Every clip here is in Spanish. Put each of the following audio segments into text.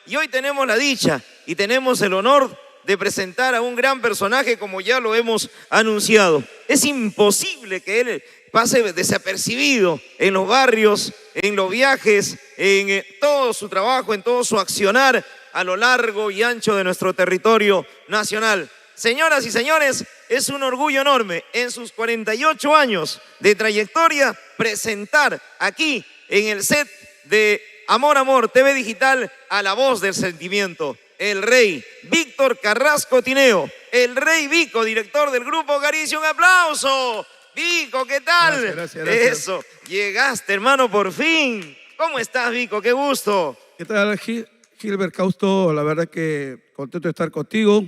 Y hoy tenemos la dicha y tenemos el honor de presentar a un gran personaje como ya lo hemos anunciado. Es imposible que él pase desapercibido en los barrios, en los viajes, en todo su trabajo, en todo su accionar a lo largo y ancho de nuestro territorio nacional. Señoras y señores, es un orgullo enorme en sus 48 años de trayectoria presentar aquí en el set de Amor Amor TV Digital a la voz del sentimiento, el rey Víctor Carrasco Tineo, el rey Vico, director del grupo Caricia. ¡Un aplauso! Vico, ¿qué tal? Gracias, gracias. Eso, llegaste, hermano, por fin. ¿Cómo estás, Vico? ¡Qué gusto! ¿Qué tal, Gilbert Causto? La verdad que contento de estar contigo,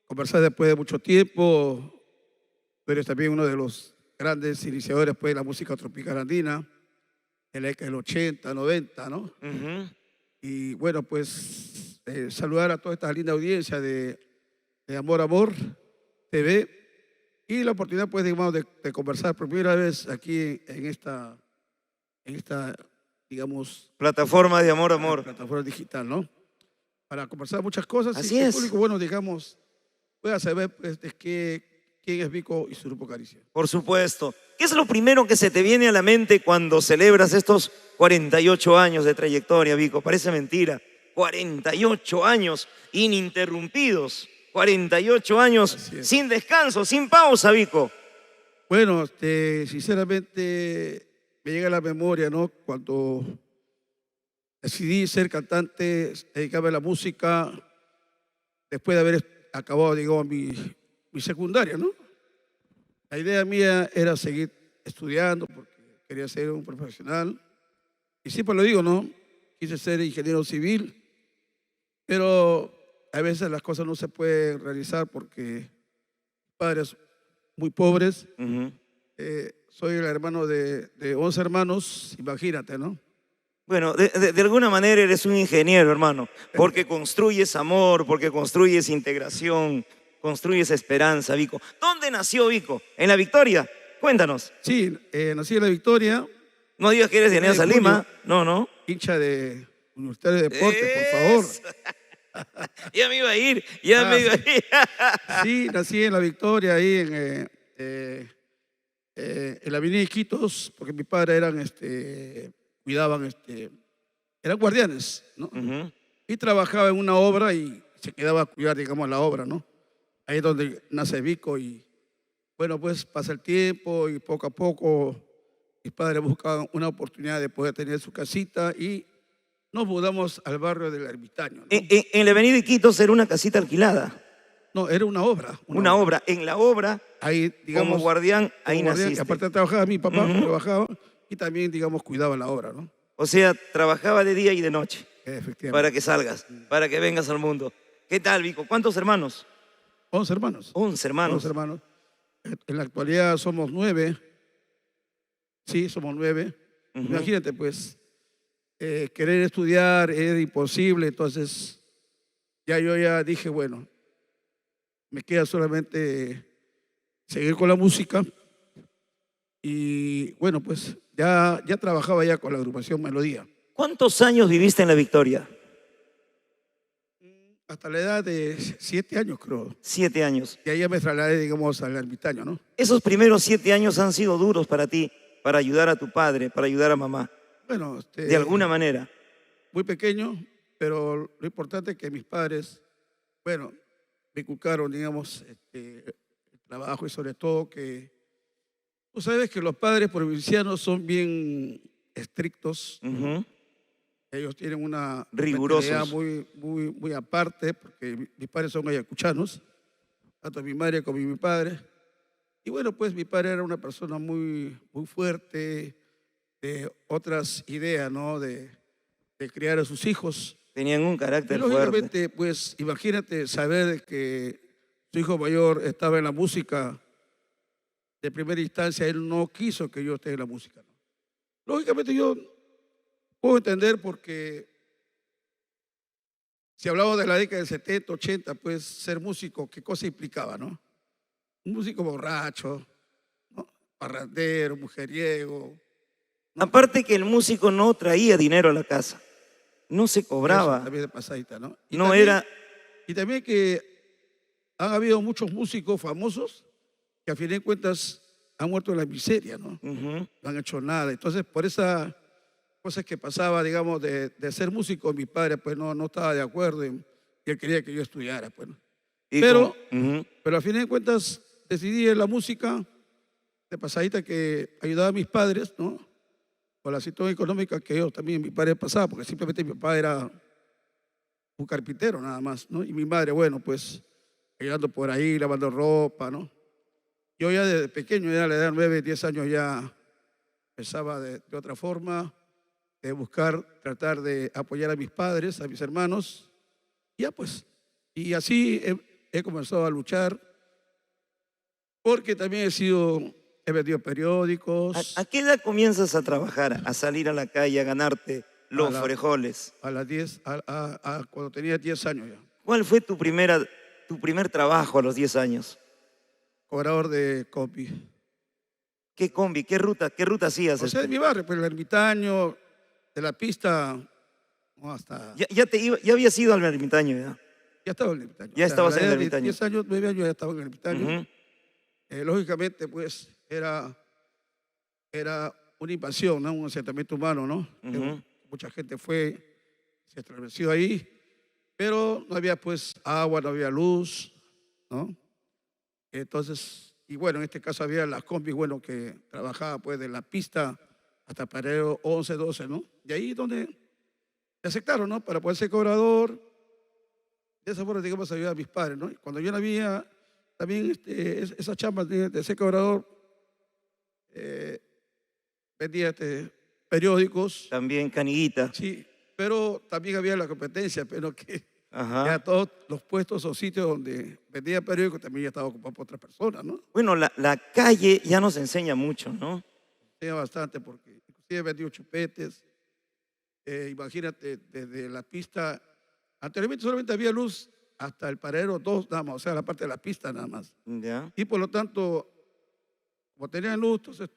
conversar después de mucho tiempo. Tú eres también uno de los grandes iniciadores pues, de la música tropical andina, en la década del 80, 90, ¿no? Y bueno, pues saludar a toda esta linda audiencia de Amor Amor TV y la oportunidad, pues, digamos, de conversar por primera vez aquí en esta, digamos, plataforma de Amor Amor. Plataforma digital, ¿no? Para conversar muchas cosas. Así y que es. el público, bueno, digamos, pueda saber pues, de quién es Vico y su grupo Caricia. Por supuesto. ¿Qué es lo primero que se te viene a la mente cuando celebras estos 48 años de trayectoria, Vico? Parece mentira. 48 años ininterrumpidos. 48 años sin descanso, sin pausa, Vico. Bueno, sinceramente me llega a la memoria, ¿no? Cuando decidí ser cantante, dedicarme a la música, después de haber acabado, digamos, mi secundaria, ¿no? La idea mía era seguir estudiando porque quería ser un profesional. Y siempre lo digo, ¿no? Quise ser ingeniero civil, pero a veces las cosas no se pueden realizar porque padres muy pobres. Soy el hermano de 11 hermanos, imagínate, ¿no? Bueno, de alguna manera eres un ingeniero, hermano, porque construyes amor, porque construyes integración, construyes esperanza, Vico. ¿Dónde nació Vico? ¿En La Victoria? Cuéntanos. Sí, nací en La Victoria. No digas que eres de Alianza Lima. No, no. Hincha de Universitario de Deportes, por favor. Ya me iba a ir, ya me iba a ir. Sí, nací en La Victoria, ahí en la avenida Iquitos, porque mis padres cuidaban, eran guardianes, ¿no? Y trabajaba en una obra y se quedaba a cuidar, digamos, la obra, ¿no? Ahí es donde nace Vico y, bueno, pues pasa el tiempo y poco a poco mis padres buscaban una oportunidad de poder tener su casita y nos mudamos al barrio del Ermitaño, ¿no? En la avenida Iquitos era una casita alquilada. No, era una obra. Una obra. En la obra, ahí, digamos, como guardián, ahí naciste. Aparte trabajaba mi papá, trabajaba y también, digamos, cuidaba la obra, ¿no? O sea, trabajaba de día y de noche. Efectivamente. Para que salgas, para que vengas al mundo. ¿Qué tal, Vico? ¿Cuántos hermanos? 11 hermanos. 11 hermanos. 11 hermanos. En la actualidad somos 9. Sí, somos 9. Imagínate, pues, querer estudiar era imposible, entonces yo ya dije, bueno, me queda solamente seguir con la música y, bueno, pues, ya trabajaba ya con la agrupación Melodía. ¿Cuántos años viviste en La Victoria? Hasta la edad de 7 años, creo. 7 años. Y ahí ya me trasladé, digamos, al Ermitaño, ¿no? Esos primeros 7 años han sido duros para ti, para ayudar a tu padre, para ayudar a mamá. Bueno, de alguna manera. Muy pequeño, pero lo importante es que mis padres, bueno, me inculcaron, digamos, el trabajo y sobre todo que, tú sabes que los padres provincianos son bien estrictos. Ellos tienen una rigurosos, muy aparte, porque mis padres son ayacuchanos, tanto mi madre como mi padre. Y bueno, pues mi padre era una persona muy fuerte, de otras ideas, ¿no? De criar a sus hijos. Tenían un carácter fuerte. Lógicamente, pues imagínate saber que su hijo mayor estaba en la música. De primera instancia, él no quiso que yo esté en la música, ¿no? Lógicamente yo puedo entender porque si hablamos de la década del 70, 80, pues ser músico, ¿qué cosa implicaba, no? Un músico borracho, ¿no? Parrandero, mujeriego. ¿No? Aparte que el músico no traía dinero a la casa. No se Eso cobraba. también de pasadita, ¿no? No era. Y también que han habido muchos músicos famosos que a fin de cuentas han muerto en la miseria, ¿no? Ujú. No han hecho nada. Entonces, por esas cosas que pasaba, digamos, de ser músico, mi padre pues no estaba de acuerdo y él quería que yo estudiara, pues, ¿no? Y Pero, ujú. pero a fin de cuentas decidí en la música de pasadita que ayudaba a mis padres, ¿no? Con la situación económica que yo también, mi padre pasaba, porque simplemente mi papá era un carpintero nada más, ¿no? Y mi madre, bueno, pues ayudando por ahí, lavando ropa, ¿no? Yo ya desde pequeño, ya a la edad de 9, 10 años ya pensaba de otra forma, de buscar, tratar de apoyar a mis padres, a mis hermanos, y ya pues, y así he comenzado a luchar, porque también he vendido ¿A periódicos qué edad comienzas a trabajar, a salir a la calle, a ganarte a, los frijoles? a las 10, cuando tenía 10 años ya, ¿Cuál fue tu primer trabajo a los 10 años? cobrador de copy. ¿Qué combi? ¿Qué ruta hacías? O sea, de mi barrio, pues el ermitaño, de la pista, no, hasta, Ya habías ido al ermitaño, ¿ya? ya estaba en el ermitaño. Ya O sea, a estabas la en el edad de ermitaño. 10 años, 9 años ya estaba en el ermitaño. Ujú. Lógicamente, pues, era una invasión, ¿no? Un asentamiento humano, ¿no? Que Ujú. mucha gente se estableció ahí, pero no había, pues, agua, no había luz, ¿no? Entonces, y bueno, en este caso había las combis, bueno, que trabajaba, pues, de la pista hasta Parero 11, 12, ¿no? Y ahí donde me aceptaron, ¿no? Para poder ser cobrador, de esa forma, digamos, ayudar a mis padres, ¿no? Y cuando yo no había, también esa chamba de ser cobrador, eh, vendía periódicos, También caniguita. sí, pero también había la competencia, pero que ya Ajá. todos los puestos o sitios donde vendía periódicos también ya estaba ocupado por otras personas, ¿no? Bueno, la calle ya nos enseña mucho, ¿no? Tenía bastante porque inclusive vendía chupetes, imagínate, desde la pista, anteriormente solamente había luz hasta el Parero 2 nada más, o sea, la parte de la pista nada más. Ya. Y por lo tanto, como tenían luz, entonces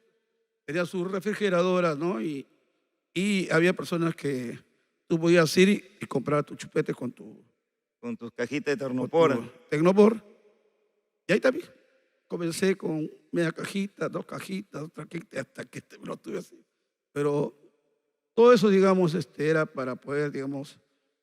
tenían sus refrigeradoras, ¿no? Y había personas que tú podías ir y comprar tu chupete Con tus cajitas de con Tecnopora. tu Tecnopor. Y ahí también comencé con media cajita, dos cajitas, otra cajita, hasta que me lo tuve así. Pero todo eso, digamos, era para poder, digamos,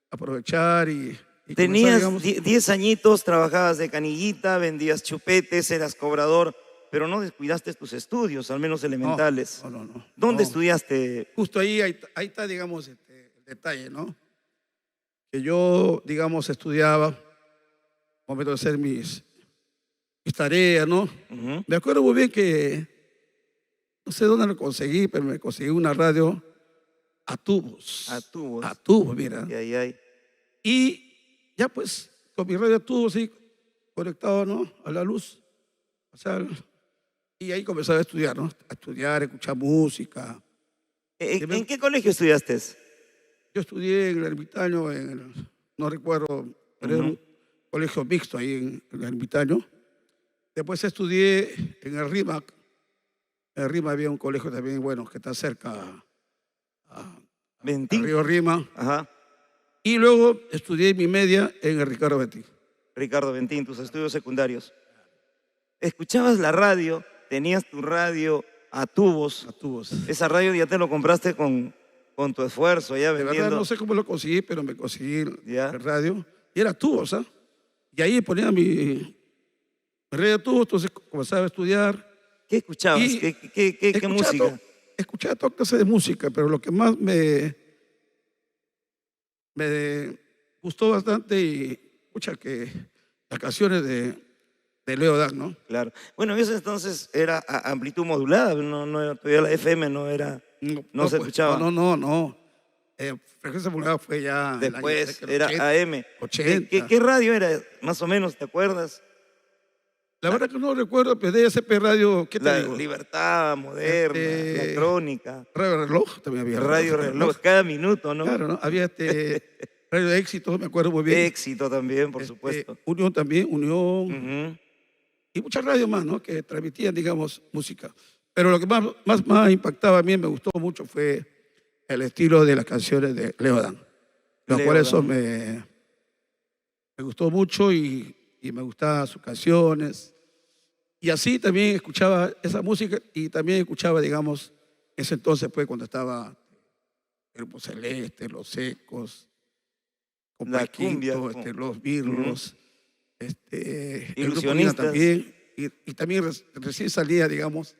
aprovechar y comenzar, Tenías digamos, 10 añitos, trabajabas de canillita, vendías chupetes, eras cobrador, pero no descuidaste tus estudios, al menos elementales. no. ¿Dónde No. estudiaste? Justo ahí está, digamos, el detalle, ¿no? Que yo, digamos, estudiaba, al momento de hacer mis tareas, ¿no? Ujú. Me acuerdo muy bien que, no sé dónde lo conseguí, pero me conseguí una radio a tubos. A tubos. A tubos, mira. Ay. Y ya pues, con mi radio a tubos, sí, conectado, ¿no? A la luz. O sea, y ahí comenzaba a estudiar, ¿no? A estudiar, a escuchar música. ¿En qué colegio estudiaste? Yo estudié en el Ermitaño, no recuerdo, pero era Ujú. un colegio mixto ahí en el Ermitaño. Después estudié en el RIMAC. En el RIMAC había un colegio también, bueno, que está cerca a Ventín. Río Rima. Ajá. Y luego estudié mi media en el Ricardo Betty. Ricardo Ventín, tus estudios secundarios. Escuchabas la radio, tenías tu radio a tubos. A tubos. Esa radio ya te lo compraste con tu esfuerzo, ya De verdad vendiendo. no sé cómo lo conseguí, pero me conseguí Ya. el radio. Y era tubos, ¿ah? Y ahí ponía mi radio a tubos, entonces comenzaba a estudiar. ¿Qué escuchabas? Y ¿Qué escuchaba música? Escuchaba toda clase de música, pero lo que más me gustó bastante y escucha que las canciones de Leo Dan, ¿no? Claro. Bueno, en ese entonces era a amplitud modulada, no era todavía la FM, no se pues, escuchaba. No. Frecuencia modulada fue ya el año Después del era 80, AM. 80. ¿Qué radio era? Más o menos, ¿te acuerdas? La verdad que no recuerdo, pero de SP Radio, ¿qué te La digo? Libertad, Moderna, La Crónica, Radio Reloj también había. Radio Reloj, cada minuto, ¿no? Claro, ¿no? Había Radio de Éxito, me acuerdo muy bien. Éxito también, por supuesto. Unión también, Unión. Ujú. Y muchas radios más, ¿no? Que transmitían, digamos, música. Pero lo que más impactaba a mí, me gustó mucho, fue el estilo de las canciones de Leo Dan. lo Leo cual eso Dan. me gustó mucho y me gustaban sus canciones. Y así también escuchaba esa música y también escuchaba, digamos, ese entonces, pues, cuando estaba el Grupo Celeste, Los Secos, La Compa cumbia. Quinto, Los Ujú. Birlos, el Grupo Andina Ilusionistas. también. Y también recién salía, digamos,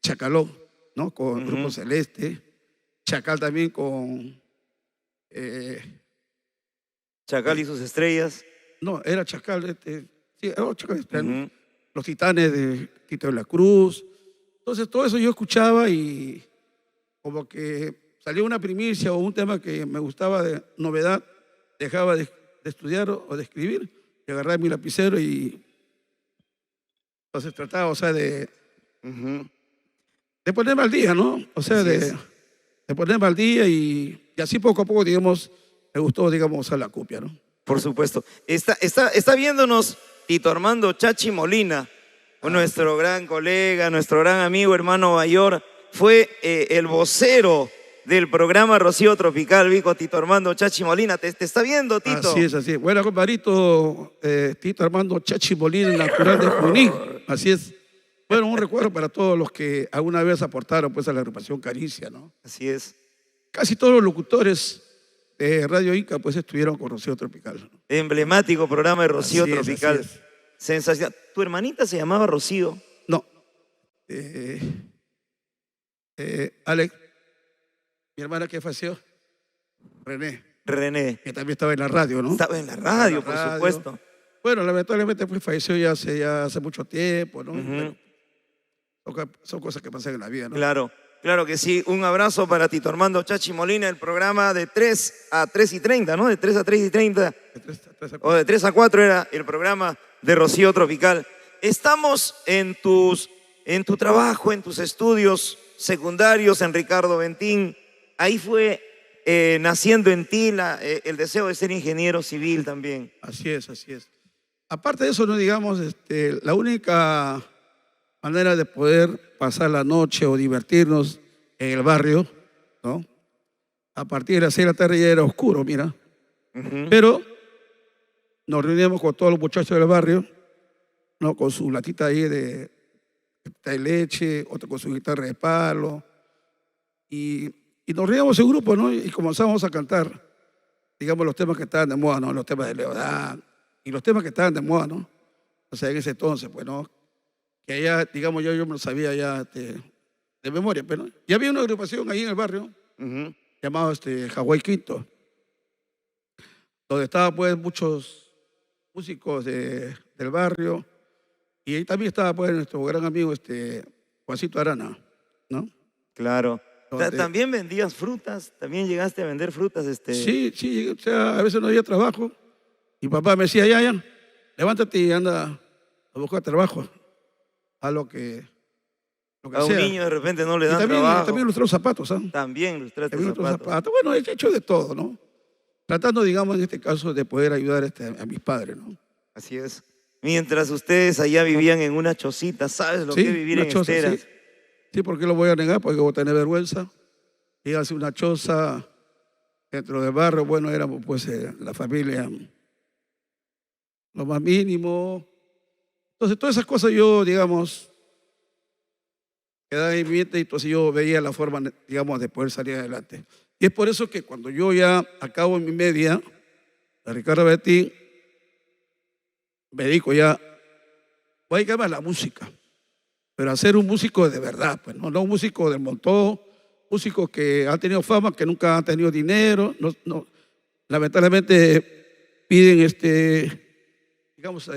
Chacalón, ¿no? Con el Grupo Ujú. Celeste, Chacal también con, eh, Chacal y sus estrellas. no, era Chacal, sí, era Chacal, ¿no? Ujú. Los Titanes de Tito de la Cruz. Entonces, todo eso yo escuchaba y como que salía una primicia o un tema que me gustaba de novedad, dejaba de estudiar o de escribir y agarraba mi lapicero y entonces trataba, o sea, Ujú. de ponerme al día, ¿no? O sea, Así es. de ponerme al día y así poco a poco, digamos, me gustó, digamos, usar la copia, ¿no? Por supuesto. Está viéndonos Tito Armando Chachi Molina, Ah, sí. nuestro gran colega, nuestro gran amigo, hermano mayor. Fue el vocero del programa Rocío Tropical, Vico Tito Armando Chachi Molina. Te está viendo, Así Tito. es, así es. Bueno, compadrito, Tito Armando Chachi Molina, natural de Junín. Así es. Bueno, un recuerdo para todos los que alguna vez aportaron pues a la agrupación Caricia, ¿no? Así es. Casi todos los locutores de Radio Inca pues estuvieron con Rocío Tropical, ¿no? Emblemático programa de Rocío Así es, así Tropical. es. Sensacional. Tu hermanita se llamaba Rocío. No, eh, Alex, mi hermana que falleció, René, René. que también estaba en la radio, ¿no? Estaba en la Estaba en la radio, por radio. supuesto. Bueno, lamentablemente pues falleció ya hace mucho tiempo, ¿no? Y Ujú. bueno, son cosas que pasan en la vida, ¿no? Claro, claro que sí. Un abrazo para Tito Armando Chachi Molina, el programa de 3 a 3:30, ¿no? De 3 a 3:30, o de 3 a 4 era el programa de Rocío Tropical. Estamos en tu trabajo, en tus estudios secundarios en Ricardo Bentín. Ahí fue naciendo en ti el deseo de ser ingeniero civil también. Así es, así es. Aparte de eso, no digamos, la única manera de poder pasar la noche o divertirnos en el barrio, ¿no? A partir de las 6 de la tarde ya era oscuro, mira. Ujú. Pero nos reuníamos con todos los muchachos del barrio, ¿no? Con su latita ahí de leche, otro con su guitarra de palo. Y nos reuníamos en grupo, ¿no? Y comenzamos a cantar, digamos, los temas que estaban de moda, ¿no? Los temas de Leodán y los temas que estaban de moda, ¿no? O sea, en ese entonces, pues, ¿no? Que ya, digamos, yo me lo sabía ya de memoria, pero ya había una agrupación ahí en el barrio Ujú. llamado Hawái Quinto, donde estaban pues muchos músicos del barrio y ahí también estaba pues nuestro gran amigo Juancito Arana, ¿no? Claro. Donde, También vendías frutas, también llegaste a vender frutas, sí, sí, o sea, a veces no había trabajo y papá me decía, ya, levántate y anda a buscar trabajo, a lo que a un sea. niño de repente no le Y dan también trabajo. los zapatos, ¿ah? También lustraste También otros zapatos. zapatos. Bueno, he hecho de todo, ¿no? Tratando, digamos, en este caso, de poder ayudar a mis padres, ¿no? Así es. Mientras ustedes allá vivían en una chocita, ¿sabes lo que es Sí, vivir una en choza, sí. esteras? Sí, ¿por qué lo voy a negar? Porque voy a tener vergüenza. Y hace una choza dentro del barrio, bueno, éramos pues la familia, lo más mínimo. Entonces, todas esas cosas yo, digamos, quedaban en mi mente y entonces yo veía la forma, digamos, de poder salir adelante. Y es por eso que cuando yo ya acabo mi media, de Ricardo Betín, me dedico ya, voy a dedicarme a la música, pero a ser un músico de verdad, pues no un músico del montón, músicos que han tenido fama, que nunca han tenido dinero, lamentablemente piden digamos,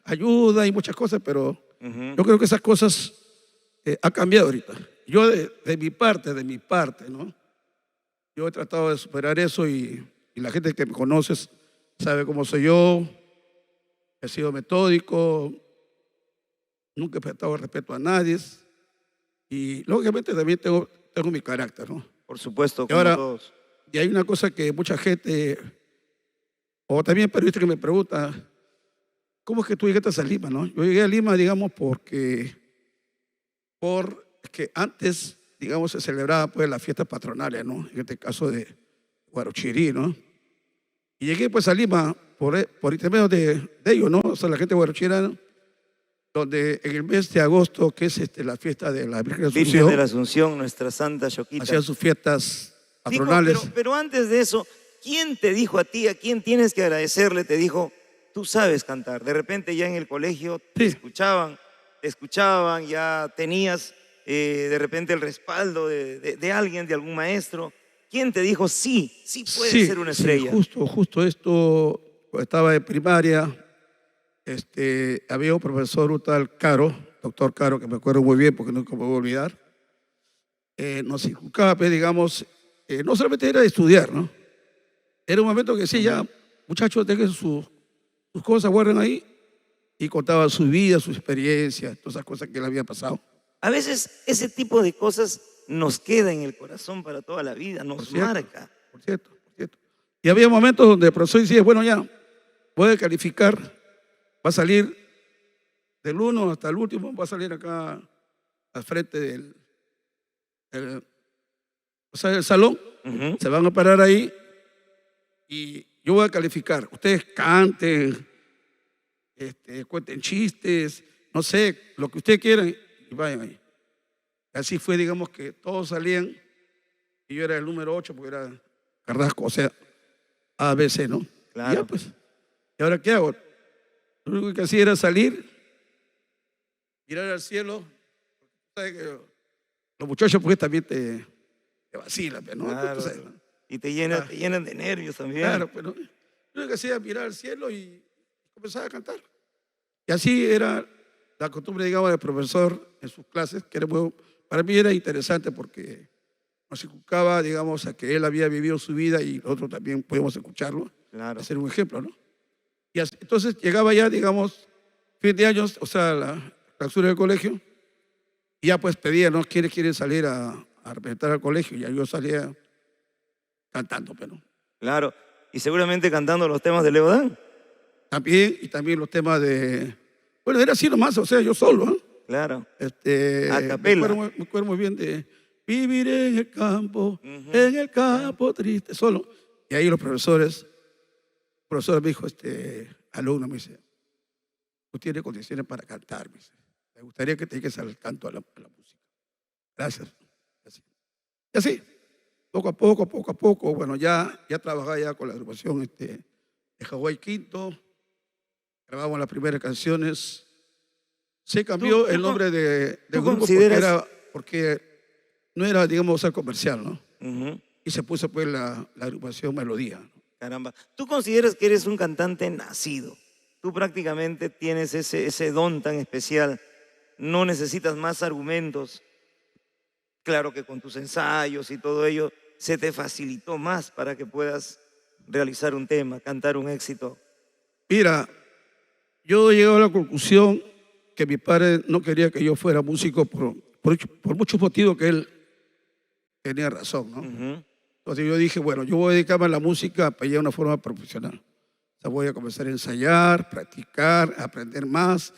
ayuda y muchas cosas, pero Ujú. yo creo que esas cosas han cambiado ahorita. Yo de mi parte, ¿no? Yo he tratado de superar eso y la gente que me conoce sabe cómo soy yo, he sido metódico, nunca he faltado el respeto a nadie y lógicamente también tengo mi carácter, ¿no? Por supuesto, Y como ahora, todos. y hay una cosa que mucha gente, o también periodistas que me pregunta, ¿cómo es que tú llegaste a Lima, no? Yo llegué a Lima, digamos, porque antes, digamos, se celebraba pues las fiestas patronales, ¿no? En este caso de Huarochirí, ¿no? Y llegué pues a Lima por intermedio de ellos, ¿no? O sea, la gente huarochirana, donde en el mes de agosto, que es la fiesta de la Virgen de Virgen Asunción, de la Asunción, nuestra Santa Choquita. hacían sus fiestas Dijo, patronales. pero antes de eso, ¿quién te dijo a ti, a quién tienes que agradecerle? Te dijo, tú sabes cantar. De repente ya en el colegio Sí. te escuchaban, ya tenías de repente el respaldo de alguien, de algún maestro. ¿Quién te dijo, sí puedes ser una estrella? Sí, justo esto, cuando estaba en primaria, había un profesor, un tal Caro, doctor Caro, que me acuerdo muy bien porque nunca me voy a olvidar, nos inculcaba, pues, digamos, no solamente era estudiar, ¿no? Era un momento que sí, ya, muchachos, dejen sus cosas, guarden ahí, y contaba su vida, su experiencia, todas esas cosas que le había pasado. A veces ese tipo de cosas nos queda en el corazón para toda la vida, nos marca. Por cierto. Y había momentos donde el profesor decía, bueno, ya, puede calificar, va a salir del 1 hasta el último, va a salir acá al frente del salón, se van a parar ahí y yo voy a calificar. Ustedes canten, cuenten chistes, no sé, lo que ustedes quieran y vayan ahí. Así fue, digamos, que todos salían y yo era el número 8 porque era Carrasco, o sea, ABC, ¿no? Claro. Y ya pues, ¿y ahora qué hago? Lo único que hacía era salir, mirar al cielo. ¿Sabes que los muchachos pues también te vacilan, ¿no? Claro, ¿Sabes, no? y te llenan de nervios también. Claro, pero lo único que hacía era mirar al cielo y comenzaba a cantar. Y así era la costumbre, digamos, del profesor en sus clases, que era para mí era interesante porque nos inculcaba, digamos, a que él había vivido su vida y nosotros también podíamos escucharlo, Claro. hacer un ejemplo, ¿no? Y así, entonces llegaba ya, digamos, fin de años, o sea, la clausura del colegio, y ya pues pedía, ¿no? ¿Quiénes quieren salir a representar al colegio? Y ya yo salía cantando, pero Claro, y seguramente cantando los temas de Leodán. también, y también los temas de, bueno, era así nomás, o sea, yo solo, ¿no? Claro. A capela. Me acuerdo muy bien de viviré en el campo triste, solo. Y ahí el profesor me dijo, alumno, me dice, tú tienes condiciones para cantar, me dice. Me gustaría que te dediques al canto, a la música. Gracias. Y así, poco a poco, bueno, ya trabajaba ya con la agrupación de Hawái Quinto, grabamos las primeras canciones. Se cambió el nombre del grupo porque no era, digamos, comercial, ¿no? Y se puso pues la agrupación Melodía, ¿no? Caramba, ¿tú consideras que eres un cantante nacido? Tú prácticamente tienes ese don tan especial. No necesitas más argumentos. Claro que con tus ensayos y todo ello se te facilitó más para que puedas realizar un tema, cantar un éxito. Mira, yo llegué a la conclusión que mi padre no quería que yo fuera músico por muchos motivos que él tenía razón, ¿no? Entonces yo dije, bueno, yo voy a dedicarme a la música para de una forma profesional. O sea, voy a comenzar a ensayar, practicar, aprender más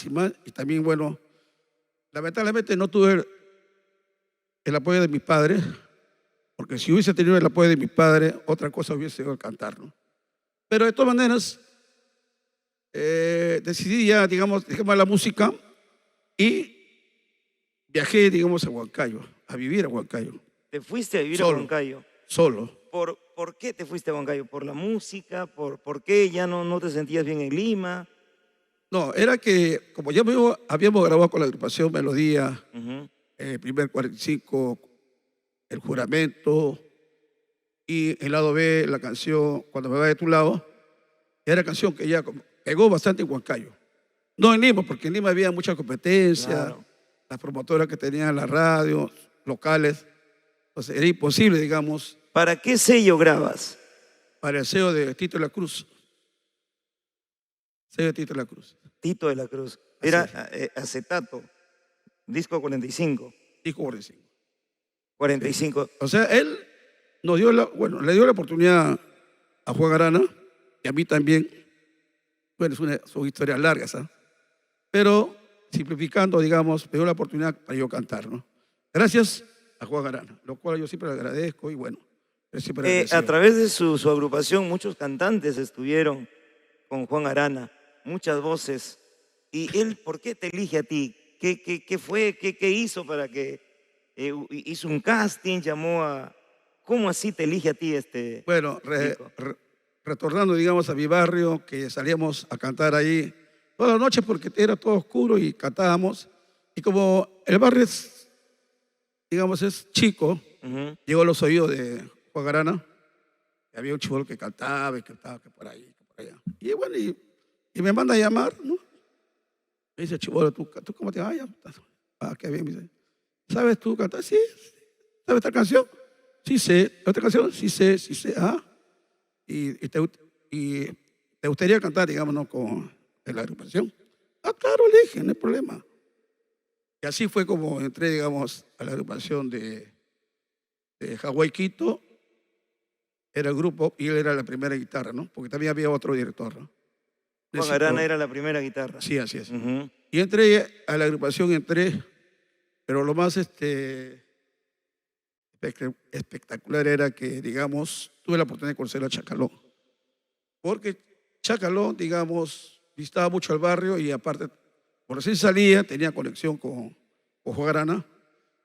y más. Y también, bueno, lamentablemente no tuve el apoyo de mis padres, porque si hubiese tenido el apoyo de mis padres, otra cosa hubiese sido cantar, ¿no? Pero de todas maneras, decidí ya, digamos, dejarme la música y viajé, digamos, a Huancayo, a vivir a Huancayo. ¿Te fuiste a vivir Solo. a Huancayo? Solo. ¿Por qué te fuiste a Huancayo? ¿Por la música? ¿Por qué ya no te sentías bien en Lima? No, era que como ya habíamos grabado con la agrupación Melodía, primer 45, El Juramento, y el lado B, la canción Cuando me va de tu lado, era canción que ya pegó bastante en Huancayo. No en Lima, porque en Lima había mucha competencia, Claro. las promotoras que tenían las radios locales, entonces era imposible, digamos, ¿Para qué sello grabas? para el sello de Tito de la Cruz. Sello de Tito de la Cruz. Tito de la Cruz. Era acetato, disco 45. Disco 45. 45. O sea, él nos dio le dio la oportunidad a Juan Arana y a mí también. Bueno, son historias largas, ¿ah? Pero simplificando, digamos, me dio la oportunidad para yo cantar, ¿no? Gracias a Juan Arana, lo cual yo siempre le agradezco y bueno, es siempre A agradecido. través de su agrupación, muchos cantantes estuvieron con Juan Arana, muchas voces. ¿Y él por qué te elige a ti? ¿Qué fue? ¿Qué hizo para que hizo un casting, llamó a... ¿Cómo así te elige a ti Bueno, Vico? retornando, digamos, a mi barrio, que salíamos a cantar ahí toda la noche porque era todo oscuro y cantábamos. Y como el barrio es, digamos, es chico, Ujú. llegó a los oídos de Juan Arana, y había un chivolo que cantaba y cantaba que por ahí, que por allá. Y bueno, y me manda a llamar, ¿no? Me dice, chivolo, ¿tú cómo te llamas? Ah, qué bien, me dice. ¿Sabes tú cantar? Sí. ¿Sabes esta canción? Sí sé. ¿Otra canción? Sí sé, sí sé. Ah. Y te gustaría cantar, digamos, ¿no? En la agrupación. Ah, claro, le dije, no hay problema. Y así fue como entré, digamos, a la agrupación de Hawái Quito. Era el grupo y él era la primera guitarra, ¿no? Porque también había otro director, ¿no? Juan Arana Necesito, era la primera guitarra. sí, así es. Ujú. Y entré a la agrupación, pero lo más espectacular era que, digamos, tuve la oportunidad de conocer a Chacalón. Porque Chacalón, digamos, visitaba mucho el barrio y aparte, por recién salía, tenía conexión con Juan Arana,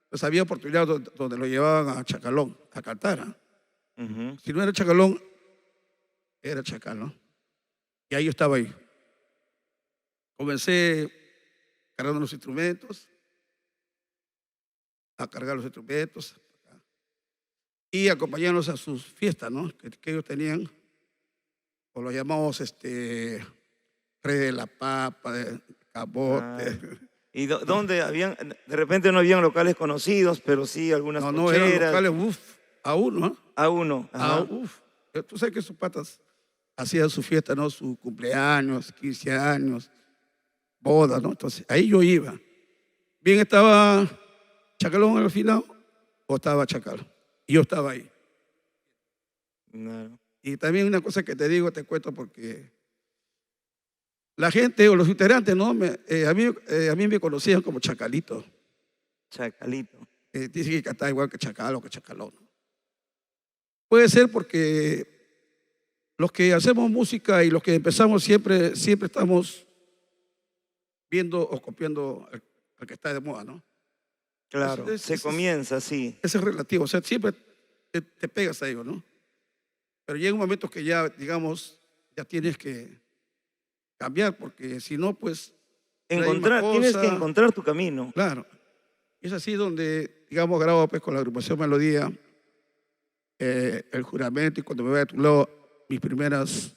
pues había oportunidad donde lo llevaban a Chacalón a cantar. ¿Ah? Ujú. Si no era Chacalón, era Chacal, ¿no? Y ahí yo estaba ahí. Comencé cargando los instrumentos, a cargar los instrumentos y acompañarlos a sus fiestas, ¿no? Que ellos tenían, o los llamamos Rey de la Papa, de Ah, Cabote. ¿y dónde habían? De repente no habían locales conocidos, pero sí algunas No, no, eran cocheras. locales, uff, a uno, ¿ah? A uno, ajá. Uf. Tú sabes que sus patas hacían su fiesta, ¿no? Su cumpleaños, 15 años, bodas, ¿no? Entonces, ahí yo iba. Bien estaba Chacalón al final o estaba Chacal. Y yo estaba ahí. Claro. Y también una cosa que te digo, te cuento porque la gente o los integrantes, ¿no? A mí me conocían como Chacalito. Chacalito. Dicen que cantaba igual que Chacal o que Chacalón. ¿No? Puede ser porque los que hacemos música y los que empezamos siempre estamos viendo o copiando al que está de moda, ¿no? Claro, se comienza así. Ese es relativo, o sea, siempre te pegas a ello, ¿no? Pero llega un momento que ya, digamos, ya tienes que cambiar, porque si no, pues, es la misma Tienes que cosa, encontrar tu camino. claro. Es así donde, digamos, grabo pues con la agrupación Melodía, El Juramento y Cuando me vaya a tu lado, mis primeras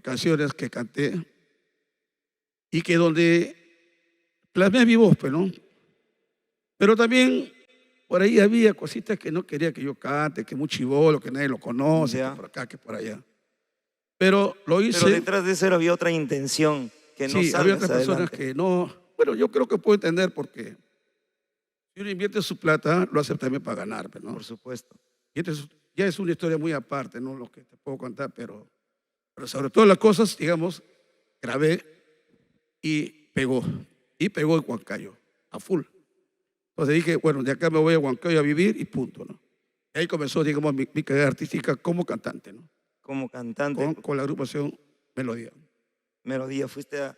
canciones que canté, y que donde plasmé mi voz, pues, ¿no? Pero también por ahí había cositas que no quería que yo cante, que muy chivolo, que nadie lo conoce, que Ya. por acá, que por allá. Pero lo Pero hice, detrás de eso había otra intención, que no sí, había salgas otras personas adelante. que no, bueno, yo creo que puedo entender porque si uno invierte su plata, lo hace también para ganar, pues, ¿no? Por supuesto. Y entonces ya es una historia muy aparte, ¿no? Lo que te puedo contar, pero sobre todas las cosas, digamos, grabé y pegó, en Huancayo, a full. Entonces dije, bueno, de acá me voy a Huancayo a vivir y punto, ¿no? Y ahí comenzó, digamos, mi carrera artística como cantante, ¿no? Como cantante, Con la agrupación Melodía. melodía, fuiste a...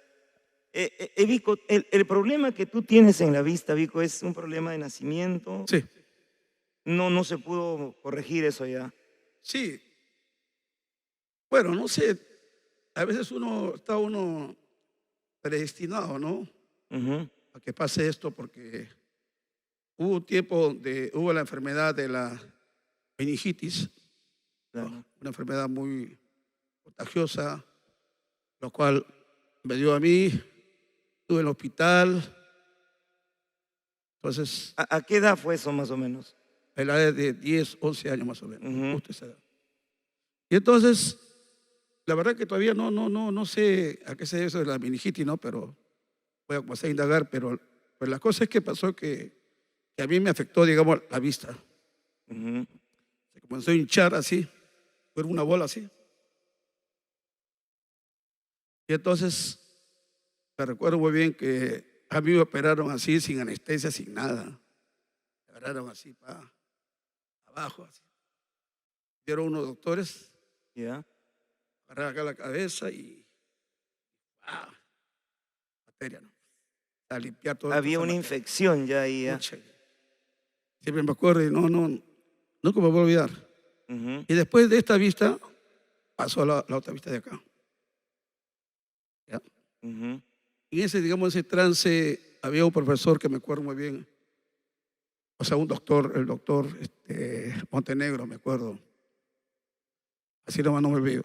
Vico, el problema que tú tienes en la vista, Vico, es un problema de nacimiento. Sí, No se pudo corregir eso ya. sí. Bueno, no sé, a veces está uno predestinado, ¿no? Ujú. A que pase esto porque hubo un tiempo donde hubo la enfermedad de la meningitis, ¿no? Claro. Una enfermedad muy contagiosa, lo cual me dio a mí, estuve en el hospital, entonces, ¿A qué edad fue eso más o menos? a la edad de 10, 11 años más o menos, Ujú. justo esa edad. Y entonces, la verdad que todavía no sé a qué se debe eso de la meningitis, ¿no? Pero voy a comenzar a indagar, pero pues la cosa es que pasó que a mí me afectó, digamos, la vista. Ujú. Se comenzó a hinchar así, fue una bola así. Y entonces, me recuerdo muy bien que a mí me operaron así, sin anestesia, sin nada. agarraron así para abajo, así. Dieron unos doctores, Ya. agarraron acá la cabeza y ¡ah! Materia, ¿no? A limpiar todo. Había una infección ya ahí. Ya. Siempre me acuerdo y nunca me voy a olvidar. Ujú. Y después de esta vista, pasó a la otra vista de acá. ¿Ya? Ujú. Y digamos, ese trance, había un profesor que me acuerdo muy bien, o sea, un doctor, el doctor Montenegro, me acuerdo. Así nomás no me olvido.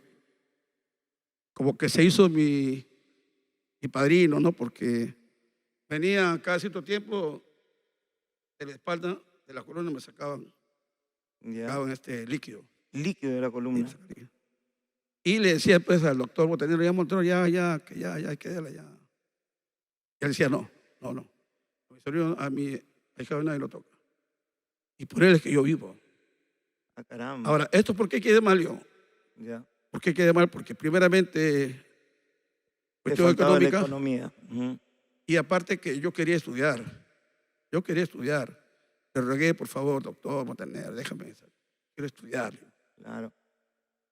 Como que se hizo mi padrino, ¿no? Porque venía cada cierto tiempo de la espalda, de la columna, me sacaban Ya. este líquido. Líquido de la columna. Y le decía pues al doctor Montenegro, ya, que ya, hay que darle ya. Y él decía, no. A mi hija nadie lo toca. Y por él es que yo vivo. Ah, caramba. Ahora, ¿esto por qué quedé mal yo? Ya. ¿Por qué quedé mal? Porque primeramente, Te cuestión faltaba la económica, economía. Ujú. y aparte que yo quería estudiar. Le rogué, por favor, doctor Montenegro, déjame, quiero estudiar. Claro.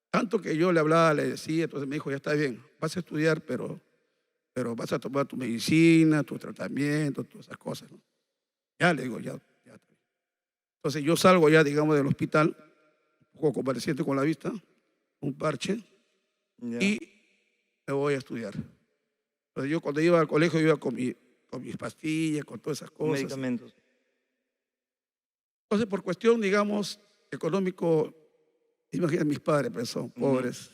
Tanto que yo le hablaba, le decía, entonces me dijo, ya está bien, vas a estudiar, pero vas a tomar tu medicina, tu tratamiento, todas esas cosas, ¿no? Ya le digo, ya. Entonces yo salgo ya, digamos, del hospital, un poco convaleciente con la vista, un parche, Ya. y me voy a estudiar. Entonces yo cuando iba al colegio iba con mis pastillas, con todas esas cosas. Medicamentos. Entonces por cuestión, digamos, económico, imagínate, mis padres pues, son pobres.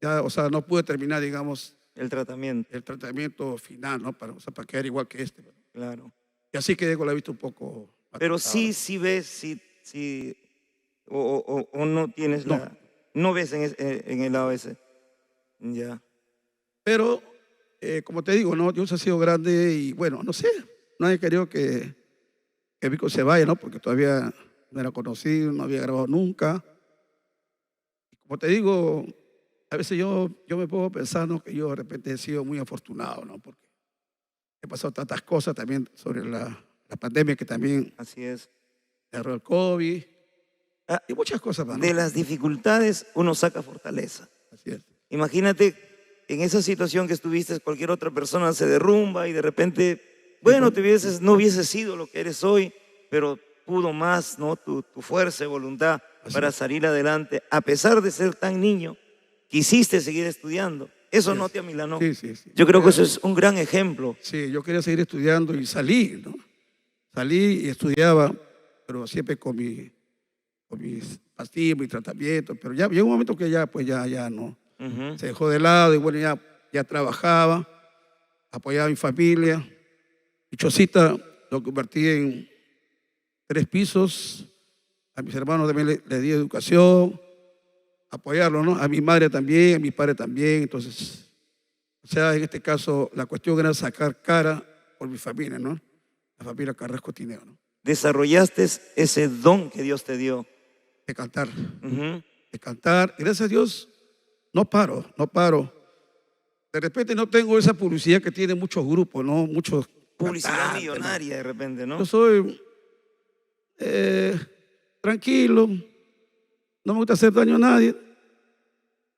Ya, o sea, no pude terminar, digamos, El tratamiento. el tratamiento final, ¿no? Para quedar igual que este. Claro. Y así quedé con la vista un poco... Pero afectada. sí ves, sí, o no tienes No. no ves en el lado ese. Ya. Pero, como te digo, ¿no? Dios ha sido grande y bueno, no sé, nadie quería que Vico se vaya, ¿no? Porque todavía no era conocido, no había grabado nunca. Y como te digo, a veces yo me pongo pensando que yo de repente he sido muy afortunado, ¿no? Porque he pasado tantas cosas también sobre la pandemia que también Así es. agarró el COVID Ah, y muchas cosas más, ¿no? de las dificultades uno saca fortaleza. Así es. Imagínate, en esa situación que estuviste, cualquier otra persona se derrumba y de repente, bueno, no hubieses sido lo que eres hoy, pero pudo más, ¿no? Tu fuerza y voluntad Así para es. salir adelante. A pesar de ser tan niño, quisiste seguir estudiando. Eso Así no es. te amilanó. Sí. Yo creo que eso es un gran ejemplo. Sí, yo quería seguir estudiando y salí, ¿no? Salí y estudiaba, pero siempre con mis pastillas, mi tratamiento, pero ya llegó un momento que ya no, Ujú. se dejó de lado y bueno, ya trabajaba, apoyaba a mi familia. Mi chocita lo convertí en 3 pisos, a mis hermanos también les di educación, apoyarlo, ¿no? A mi madre también, a mi padre también, entonces, o sea, en este caso, la cuestión era sacar cara por mi familia, ¿no? La familia Carrasco Tineo, ¿no? Desarrollaste ese don que Dios te dio. De cantar. Ujú. De cantar. Y gracias a Dios, no paro. De repente no tengo esa publicidad que tienen muchos grupos, ¿no? Muchos Publicidad cantantes, ¿no? millonaria de repente, ¿no? Yo soy tranquilo, no me gusta hacer daño a nadie,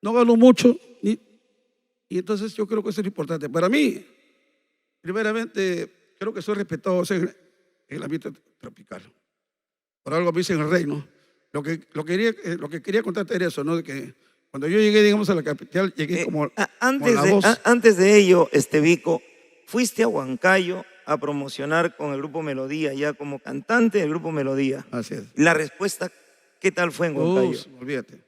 no gano mucho, y entonces yo creo que eso es lo importante. Para mí, primeramente, creo que soy respetado en el ambiente tropical. Por algo me dicen el rey, ¿no? Lo que quería contarte era eso, ¿no? De que cuando yo llegué, digamos, a la capital, llegué como la voz. Antes de ello, Vico, fuiste a Huancayo a promocionar con el grupo Melodía, ya como cantante del grupo Melodía. Así es. La respuesta, ¿qué tal fue en Huancayo? Olvídate.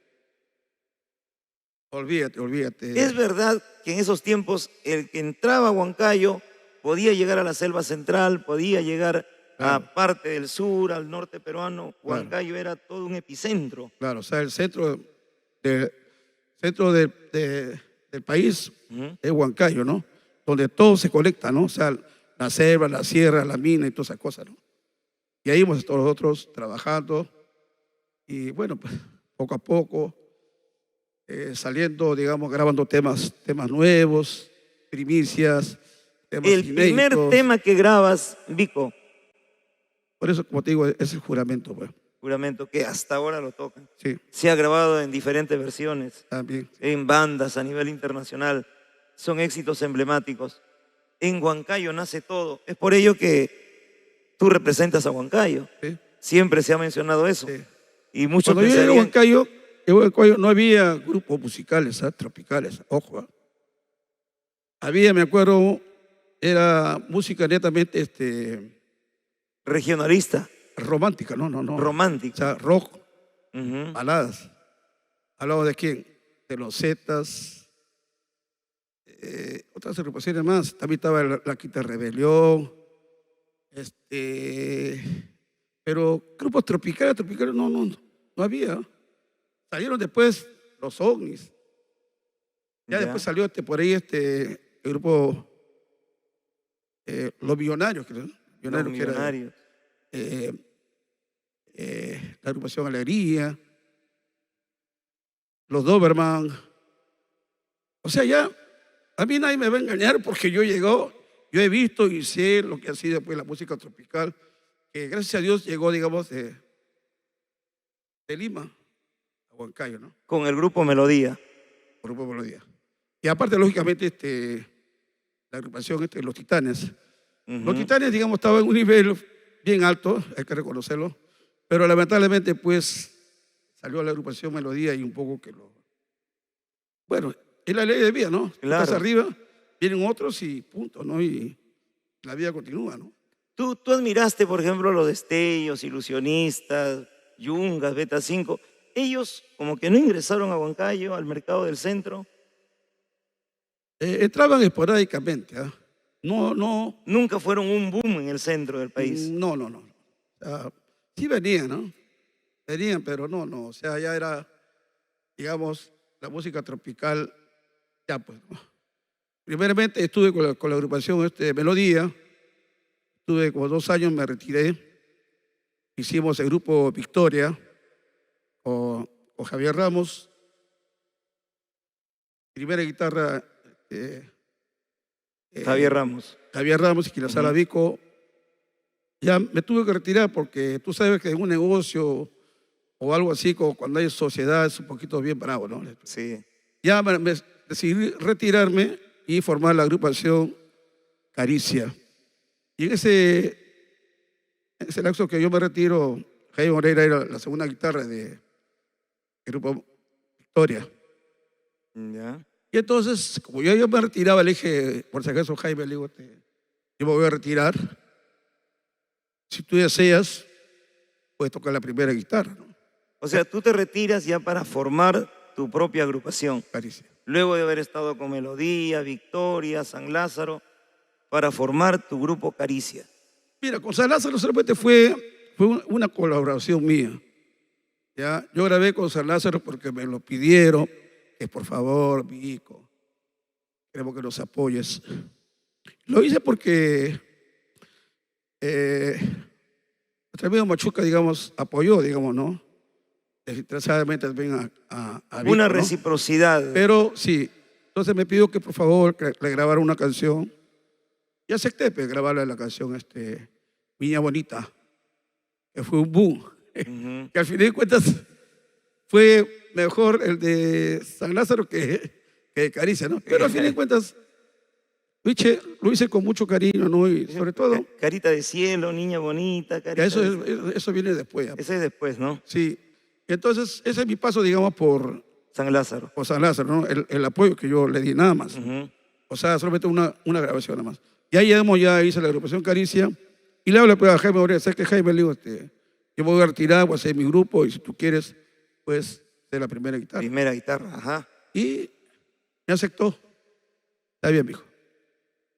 Es verdad que en esos tiempos el que entraba a Huancayo podía llegar a la selva central, podía llegar a parte del sur, al norte peruano. Huancayo era todo un epicentro. Claro, o sea, el centro del país es Huancayo, ¿no? Donde todo se conecta, ¿no? O sea, la selva, la sierra, la mina y todas esas cosas, ¿no? Y ahí hemos estado nosotros trabajando y bueno, pues poco a poco saliendo, digamos, grabando temas nuevos, primicias, temas El primer inéditos. tema que grabas, Vico, Por eso, como te digo, es el juramento, pues. Juramento que hasta ahora lo tocan. Sí, Se ha grabado en diferentes versiones, también. en bandas a nivel internacional. Son éxitos emblemáticos. En Huancayo nace todo. Es por ello que tú representas a Huancayo. Sí, Siempre se ha mencionado eso. sí. Y muchos Cuando yo llegué a pensarían, Huancayo no había grupos musicales, tropicales, ojo. Había, me acuerdo, era música netamente regionalista, romántica, no. O romántico. sea, rock, Ujú. baladas. ¿Al lado de quién? De los Zetas, otras agrupaciones más. También estaba la Quinta Rebelión, pero grupos tropicales no había. Salieron después los ovnis. Ya Ya. después salió por ahí el grupo Los Millonarios, creo, ¿no? Los Millonarios, que era millonarios. eh, la agrupación Alegría, los Doberman. O sea, ya a mí nadie me va a engañar porque yo he visto y sé lo que ha sido pues la música tropical, que gracias a Dios llegó, digamos, de Lima a Huancayo, ¿no? Con el grupo Melodía. Por Grupo Melodía. Y aparte, lógicamente, la agrupación Los Titanes. Los Ujú. Titanes, digamos, estaban en un nivel bien alto, hay que reconocerlo, pero lamentablemente, pues, salió la agrupación Melodía y un poco que lo... Bueno, es la ley de vida, ¿no? Tú Claro. estás arriba, vienen otros y punto, ¿no? Y la vida continúa, ¿no? Tú admiraste, por ejemplo, los destellos, ilusionistas, Yungas, Beta 5. Ellos como que no ingresaron a Huancayo, al mercado del centro. Entraban esporádicamente, ¿ah? No, Nunca fueron un boom en el centro del país. no. O sea, sí venían, ¿no? Venían, pero no. O sea, ya era, digamos, la música tropical, ya pues, ¿no? Primeramente estuve con la agrupación Melodía, estuve como 2 años, me retiré, hicimos el grupo Victoria con Javier Ramos, primera guitarra Javier Ramos. Javier Ramos y Quilazara Vico. Ya me tuve que retirar porque tú sabes que en un negocio o algo así, como cuando hay sociedad, es un poquito bien bravo, ¿no? Sí. Ya decidí retirarme y formar la agrupación Caricia. Y en ese lapso que yo me retiro, Jaime Moreira era la segunda guitarra del grupo Victoria. Ya. Y entonces, como yo me retiraba, le dije, por si acaso, Jaime, le digo, yo me voy a retirar. Si tú deseas, puedes tocar la primera guitarra, ¿no? O sea, tú te retiras ya para formar tu propia agrupación. Caricia. Luego de haber estado con Melodía, Victoria, San Lázaro, para formar tu grupo Caricia. Mira, con San Lázaro solamente fue una colaboración mía. ¿Ya? Yo grabé con San Lázaro porque me lo pidieron, que por favor, Vico, queremos que nos apoyes. Lo hice porque nuestro amigo Machuca, digamos, apoyó, digamos, ¿no? Desgraciadamente también a Vico, Una ¿no? reciprocidad. Pero sí, entonces me pidió que por favor que le grabara una canción. Y acepté pues, grabarle la canción Niña Bonita, que fue un boom. Ujú. Que al final de cuentas fue mejor el de San Lázaro que de Caricia, ¿no? Pero al final de cuentas lo hice con mucho cariño, ¿no? Y sobre todo, Carita de cielo, niña bonita, carita ya de- eso viene después. ¿Ya? Ese es después, ¿no? Sí. Entonces, ese es mi paso, digamos, por San Lázaro. San Lázaro, ¿no? El apoyo que yo le di, nada más. Ujú. O sea, solamente una grabación nada más. Y ahí ya hice la agrupación Caricia. Y le hablo pues, a Jaime Orea, ¿sabes qué, Jaime? Le digo, yo me voy a retirar, voy a hacer mi grupo y si tú quieres, pues, de la primera guitarra. Primera guitarra, ajá. Y me aceptó. Está bien, mijo.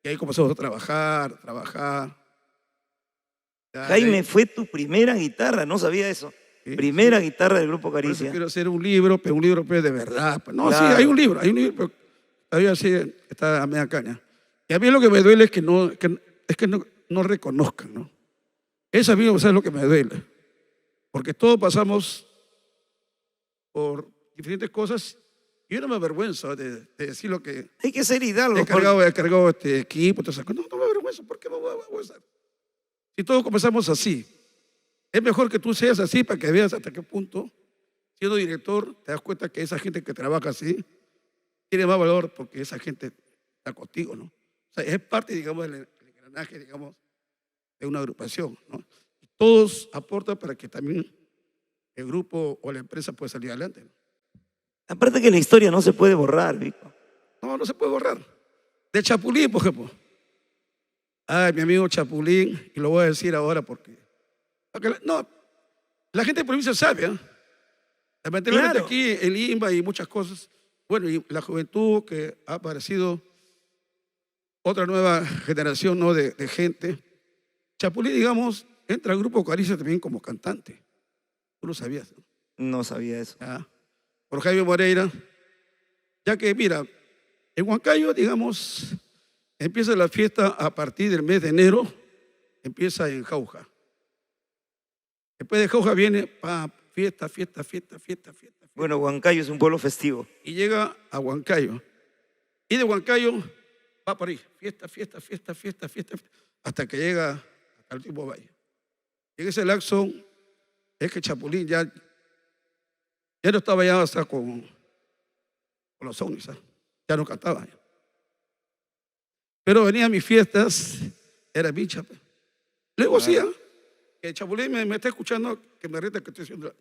Y ahí comenzamos a trabajar. Ya, Jaime, fue tu primera guitarra, no sabía eso. Sí, Primera guitarra del grupo por eso Caricia. quiero hacer un libro, pero un libro pues, de verdad. Pues, no, Claro. sí, hay un libro, pero todavía sí está a media caña. Y a mí lo que me duele es que no reconozcan, ¿no? Eso a mí es lo que me duele. Porque todos pasamos por diferentes cosas y yo no me avergüenzo de decir lo que Hay que ser hidalgo. he cargado este equipo, todas esas cosas. No me avergüenzo, ¿por qué me voy a avergüenzar? Si todos comenzamos así, Es mejor que tú seas así para que veas hasta qué punto, siendo director, te das cuenta que esa gente que trabaja así tiene más valor porque esa gente está contigo, ¿no? O sea, es parte, digamos, del engranaje, digamos, de una agrupación, ¿no? Y todos aportan para que también el grupo o la empresa pueda salir adelante, ¿no? Aparte que la historia no se puede borrar, Vico. No, no se puede borrar. De Chapulín, por ejemplo. Ay, mi amigo Chapulín, y lo voy a decir ahora porque no, la gente de provincia sabe, ¿eh? Lamentablemente Claro. aquí en Lima y muchas cosas, bueno, y la juventud que ha aparecido, otra nueva generación, ¿no? de gente. Chapulín, digamos, entra al grupo Caricia también como cantante. Tú lo sabías, ¿no? No sabía eso. ¿Ya? Por Jaime Moreira, ya que, mira, en Huancayo, digamos, empieza la fiesta a partir del mes de enero, empieza en Jauja. Después de Jauja viene fiesta, fiesta, fiesta, fiesta, fiesta. Bueno, Huancayo es un pueblo festivo. Y llega a Huancayo. Y de Huancayo va por ahí, fiesta, fiesta, fiesta, fiesta, fiesta, hasta que llega hasta el último valle. Y en ese lapso es que Chapulín ya no estaba ya hasta con los ovnis, ¿sabes? Ya no cantaba. Ya. Pero venía a mis fiestas, era bicha. Luego sí, que Chapulín me está escuchando, que me reta que estoy haciendo,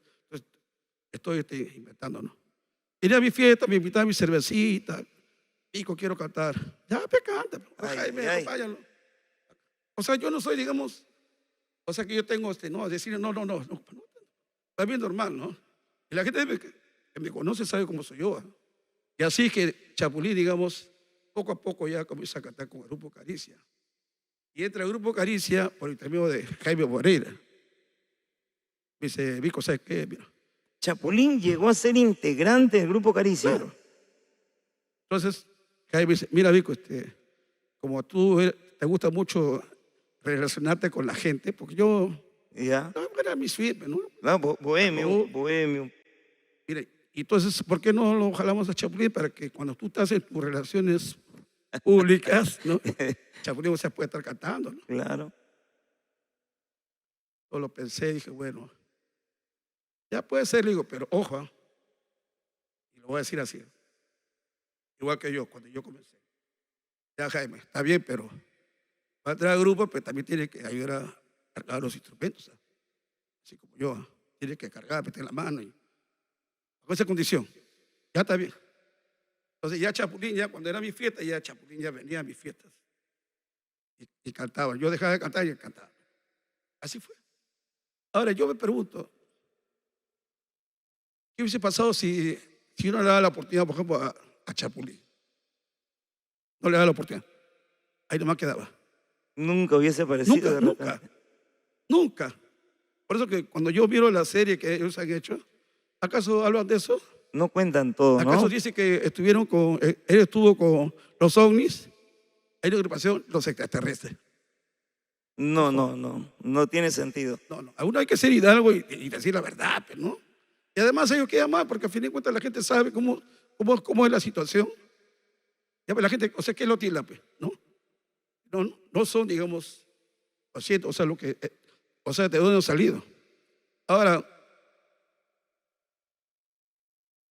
estoy inventando, ¿no? Venía a mi fiesta, me invitaba a mi cervecita, Pico, quiero cantar. Ya, pues canta, Jaime, acompáñalo. O sea, yo no soy, digamos, o sea que yo tengo, no, decir, no, está bien normal, ¿no? Y la gente que me conoce sabe cómo soy yo. ¿Eh? Y así que Chapulín, digamos, poco a poco ya comienza a cantar con el grupo Caricia. Y entra el grupo Caricia por el intermedio de Jaime Moreira. Me dice, Vico, ¿sabes qué? Mira. Chapulín llegó a ser integrante del grupo Caricia. Claro. Entonces, Jaime dice, mira, Vico, como tú te gusta mucho relacionarte con la gente, porque yo Ya. era mi suite, ¿no? Ah, bohemio. Mira, entonces, ¿por qué no lo jalamos a Chapulín para que cuando tú estás en tus relaciones públicas, ¿no? Chapulín se puede estar cantando, ¿no? Claro. Yo lo pensé y dije, bueno, ya puede ser, le digo, pero ojo, ¿eh? Y lo voy a decir así, igual que yo, cuando yo comencé. Ya, Jaime, está bien, pero va a entrar al grupo, pero también tiene que ayudar a cargar los instrumentos, ¿sabes? Así como yo, ¿eh? Tiene que cargar, meter la mano, y con esa condición, ya está bien. Entonces ya Chapulín, ya cuando era mi fiesta, ya Chapulín ya venía a mis fiestas y cantaba. Yo dejaba de cantar y él cantaba. Así fue. Ahora yo me pregunto, ¿qué hubiese pasado si uno le daba la oportunidad, por ejemplo, a Chapulín? No le daba la oportunidad. Ahí nomás quedaba. Nunca hubiese aparecido de repente. Nunca. Por eso que cuando yo miro la serie que ellos han hecho, ¿acaso hablan de eso? No cuentan todo, ¿no? ¿Acaso dice que él estuvo con los ovnis? Hay una agrupación, los extraterrestres. No tiene sentido. No. A uno hay que ser hidalgo y decir la verdad, pues, ¿no? Y además ellos quedan mal, porque a fin de cuentas la gente sabe cómo es la situación. Ya, pues la gente, o sea, ¿qué lo tilda, pues? ¿No? No son, digamos, conscientes, o sea, de dónde han salido. Ahora,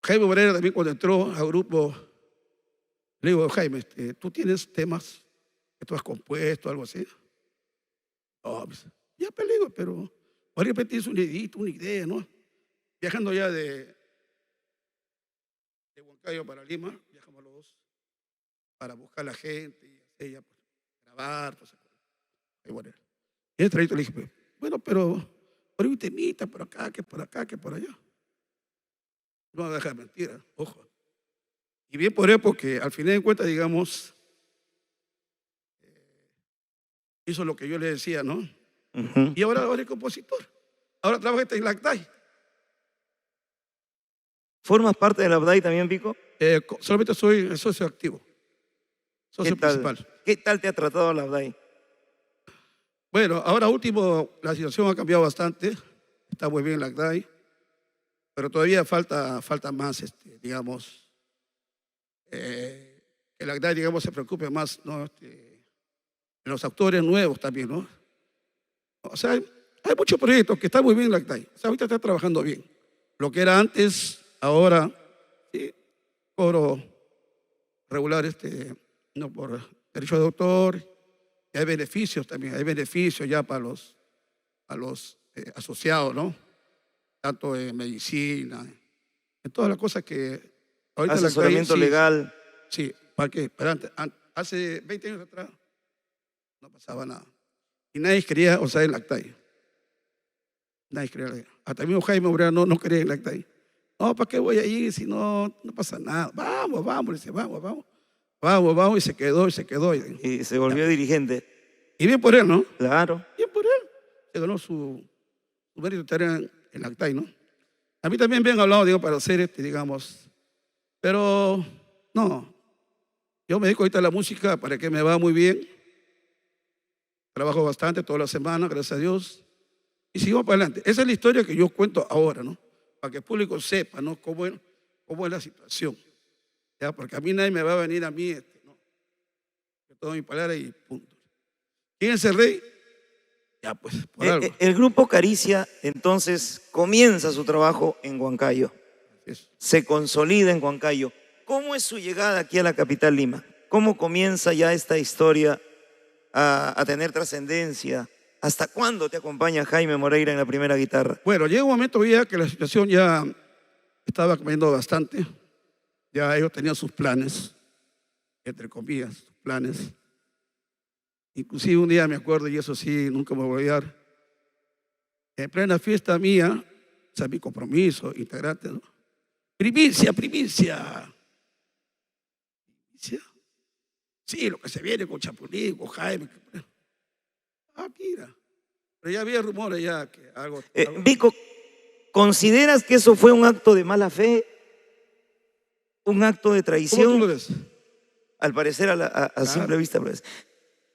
Jaime Moreira también cuando entró al grupo, le digo, Jaime, ¿tú tienes temas que tú has compuesto, algo así? No, pues, ya pelego, pero de repente tienes una idea, ¿no? Viajando ya de Huancayo para Lima, viajamos los dos para buscar a la gente y así ya, pues, grabar, pues, y bueno. Y en el trayecto le dije, pues, bueno, pero por ahí un temita, por acá, que por allá. No me dejar mentira, ojo. Y bien por él, porque al final de cuentas, digamos, hizo lo que yo le decía, ¿no? Ujú. Y ahora es compositor. Ahora trabaja en Lactay. ¿Formas parte de la ABDAI también, Pico? Solamente soy el socio activo, socio principal. ¿Qué tal te ha tratado la ABDAI? Bueno, ahora último, la situación ha cambiado bastante. Está muy bien Lactay, pero todavía falta más, digamos, que Lactay, digamos, se preocupe más, ¿no? En los actores nuevos también, ¿no? O sea, Hay muchos proyectos que están muy bien en Lactay. O sea, ahorita está trabajando bien. Lo que era antes, ahora, sí, cobro regular, no por derecho de autor. Y hay beneficios también, hay beneficios ya para los asociados, ¿no? Tanto en medicina, en todas las cosas que ahorita Asesoramiento sí, legal. Sí, ¿para qué? Pero hace 20 años atrás no pasaba nada. Y nadie quería, o sea, en Lactay. Nadie quería. Hasta el mismo Jaime Obrera no quería en Lactay. No, ¿para qué voy a ir si no pasa nada? Vamos, dice, vamos, y se quedó. Y se volvió dirigente. Y bien por él, ¿no? Claro. Bien por él. Se ganó su mérito de estar en Lactay, ¿no? A mí también me han hablado, digo, para hacer digamos, pero no. Yo me dedico ahorita a la música para que me va muy bien. Trabajo bastante toda la semana, gracias a Dios. Y sigo para adelante. Esa es la historia que yo cuento ahora, ¿no? Para que el público sepa, ¿no? Cómo es la situación. ¿Ya? Porque a mí nadie me va a venir a mí, ¿no? Yo tomo mi palabra y punto. ¿Quién es el rey? Ya, pues, por algo. El grupo Caricia, entonces, comienza su trabajo en Huancayo. Eso. Se consolida en Huancayo. ¿Cómo es su llegada aquí a la capital Lima? ¿Cómo comienza ya esta historia a tener trascendencia? ¿Hasta cuándo te acompaña Jaime Moreira en la primera guitarra? Bueno, llega un momento ya que la situación ya estaba cambiando bastante. Ya ellos tenían sus planes, entre comillas, sus planes. Inclusive un día me acuerdo, y eso sí, nunca me voy a olvidar, en plena fiesta mía, o sea, mi compromiso, integrante, ¿no? Primicia. Sí, lo que se viene con Chapulín, con Jaime. Mira. Pero ya había rumores ya que algo. Vico, ¿consideras que eso fue un acto de mala fe? ¿Un acto de traición? ¿Cómo tú lo ves? Al parecer, a simple vista.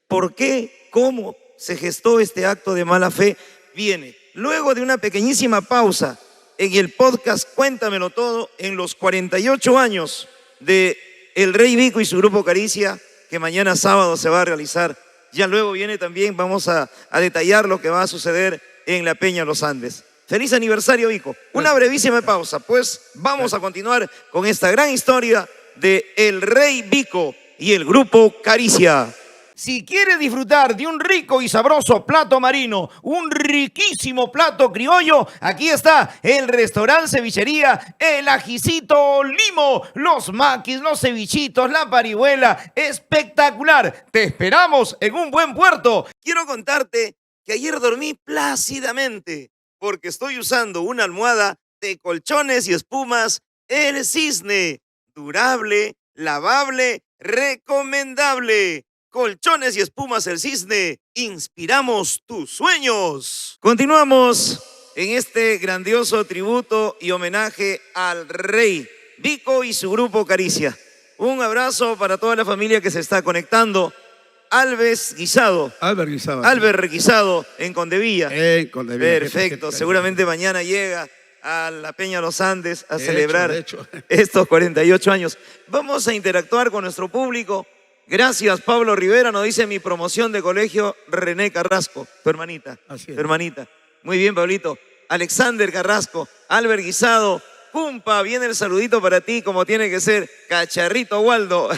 ¿Por qué? ¿Cómo se gestó este acto de mala fe? Viene luego de una pequeñísima pausa en el podcast Cuéntamelo Todo, en los 48 años de El Rey Vico y su grupo Caricia, que mañana sábado se va a realizar. Ya luego viene también, vamos a detallar lo que va a suceder en la Peña Los Andes. Feliz aniversario, Vico. Una brevísima pausa, pues vamos a continuar con esta gran historia de El Rey Vico y el grupo Caricia. Si quieres disfrutar de un rico y sabroso plato marino, un riquísimo plato criollo, aquí está el restaurante cevichería El Ajicito Limo. Los maquis, los cevichitos, la parihuela, espectacular. Te esperamos en un buen puerto. Quiero contarte que ayer dormí plácidamente porque estoy usando una almohada de colchones y espumas El Cisne. Durable, lavable, recomendable. Colchones y espumas El Cisne, inspiramos tus sueños. Continuamos en este grandioso tributo y homenaje al Rey Vico y su grupo Caricia. Un abrazo para toda la familia que se está conectando. Albert Guisado en Condevilla. Perfecto, seguramente mañana llega a la Peña Los Andes a celebrar estos 48 años. Vamos a interactuar con nuestro público. Gracias, Pablo Rivera, nos dice mi promoción de colegio René Carrasco, tu hermanita. Así es. Tu hermanita. Muy bien, Pablito. Alexander Carrasco, Albert Guisado, Cumpa, viene el saludito para ti como tiene que ser. Cacharrito Waldo,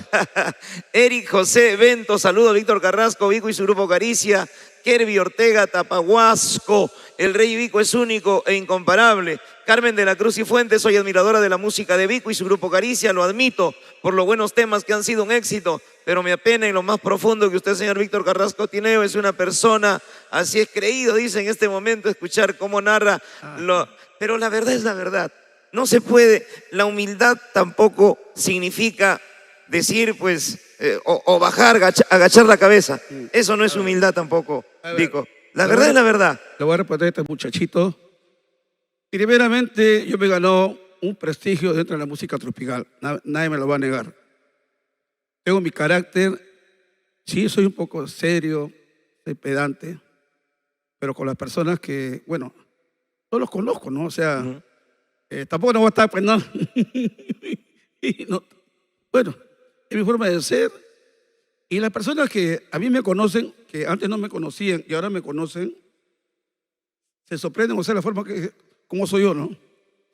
Eric José Bento, saludo Víctor Carrasco, Vico y su grupo Caricia. Kerby Ortega, Tapahuasco, el Rey Vico es único e incomparable. Carmen de la Cruz y Fuentes, soy admiradora de la música de Vico y su grupo Caricia, lo admito por los buenos temas que han sido un éxito, pero me apena en lo más profundo que usted, señor Víctor Carrasco Tineo, es una persona, así es creído, dice en este momento, escuchar cómo narra, pero la verdad es la verdad. No se puede, la humildad tampoco significa decir, pues, o bajar, agachar la cabeza. Eso no es humildad tampoco, Vico. La verdad es la verdad. Le voy a responder a este muchachito. Primeramente, yo me ganó un prestigio dentro de la música tropical. Nadie me lo va a negar. Tengo mi carácter. Sí, soy un poco serio, soy pedante, pero con las personas que, bueno, no los conozco, ¿no? O sea, tampoco no voy a estar, pues, no. Bueno, es mi forma de ser. Y las personas que a mí me conocen, que antes no me conocían y ahora me conocen, se sorprenden, o sea, la forma que, como soy yo, ¿no?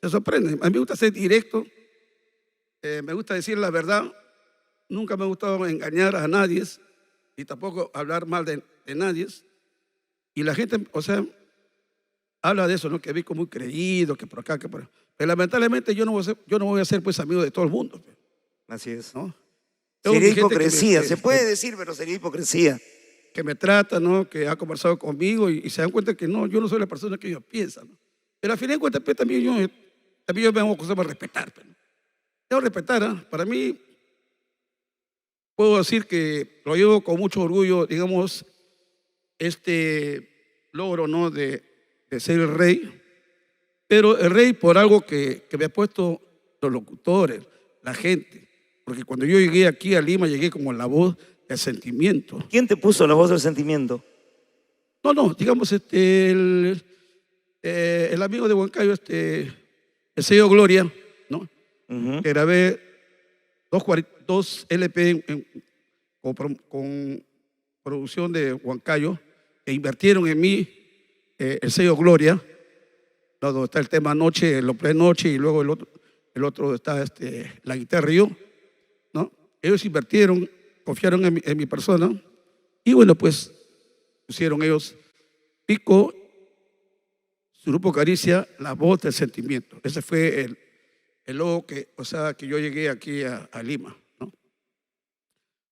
Se sorprenden. A mí me gusta ser directo, me gusta decir la verdad, nunca me ha gustado engañar a nadie y tampoco hablar mal de nadie. Y la gente, o sea, habla de eso, ¿no? Que Vico muy creído, que por acá, que por allá. Pero lamentablemente yo no voy a ser pues amigo de todo el mundo, pues, Así es. ¿no? Tengo Sería mi gente hipocresía, se puede decir, pero sería hipocresía. que me trata, ¿no? Que ha conversado conmigo y se dan cuenta que no, yo no soy la persona que ellos piensan, ¿no? Pero al final de cuentas, pues, también yo me hago cosas para respetar, pues, ¿no? Debo respetar, ¿ah? Para mí, puedo decir que lo llevo con mucho orgullo, digamos, este logro, ¿no? De ser el rey, pero el rey por algo que me ha puesto los locutores, la gente, porque cuando yo llegué aquí a Lima, llegué como la voz del sentimiento. ¿Quién te puso la voz del sentimiento? No, digamos, el amigo de Huancayo, el sello Gloria, ¿no? Ujú. Que grabé dos LP con producción de Huancayo, que invirtieron en mí, el sello Gloria, ¿no? Donde está el tema Noche, lo pre-noche, y luego el otro está la guitarra y yo, ¿no? Ellos invirtieron, confiaron en mi persona, y bueno, pues pusieron ellos Pico, su grupo Caricia, la voz del sentimiento. Ese fue el logo que, o sea, que yo llegué aquí a Lima, ¿no?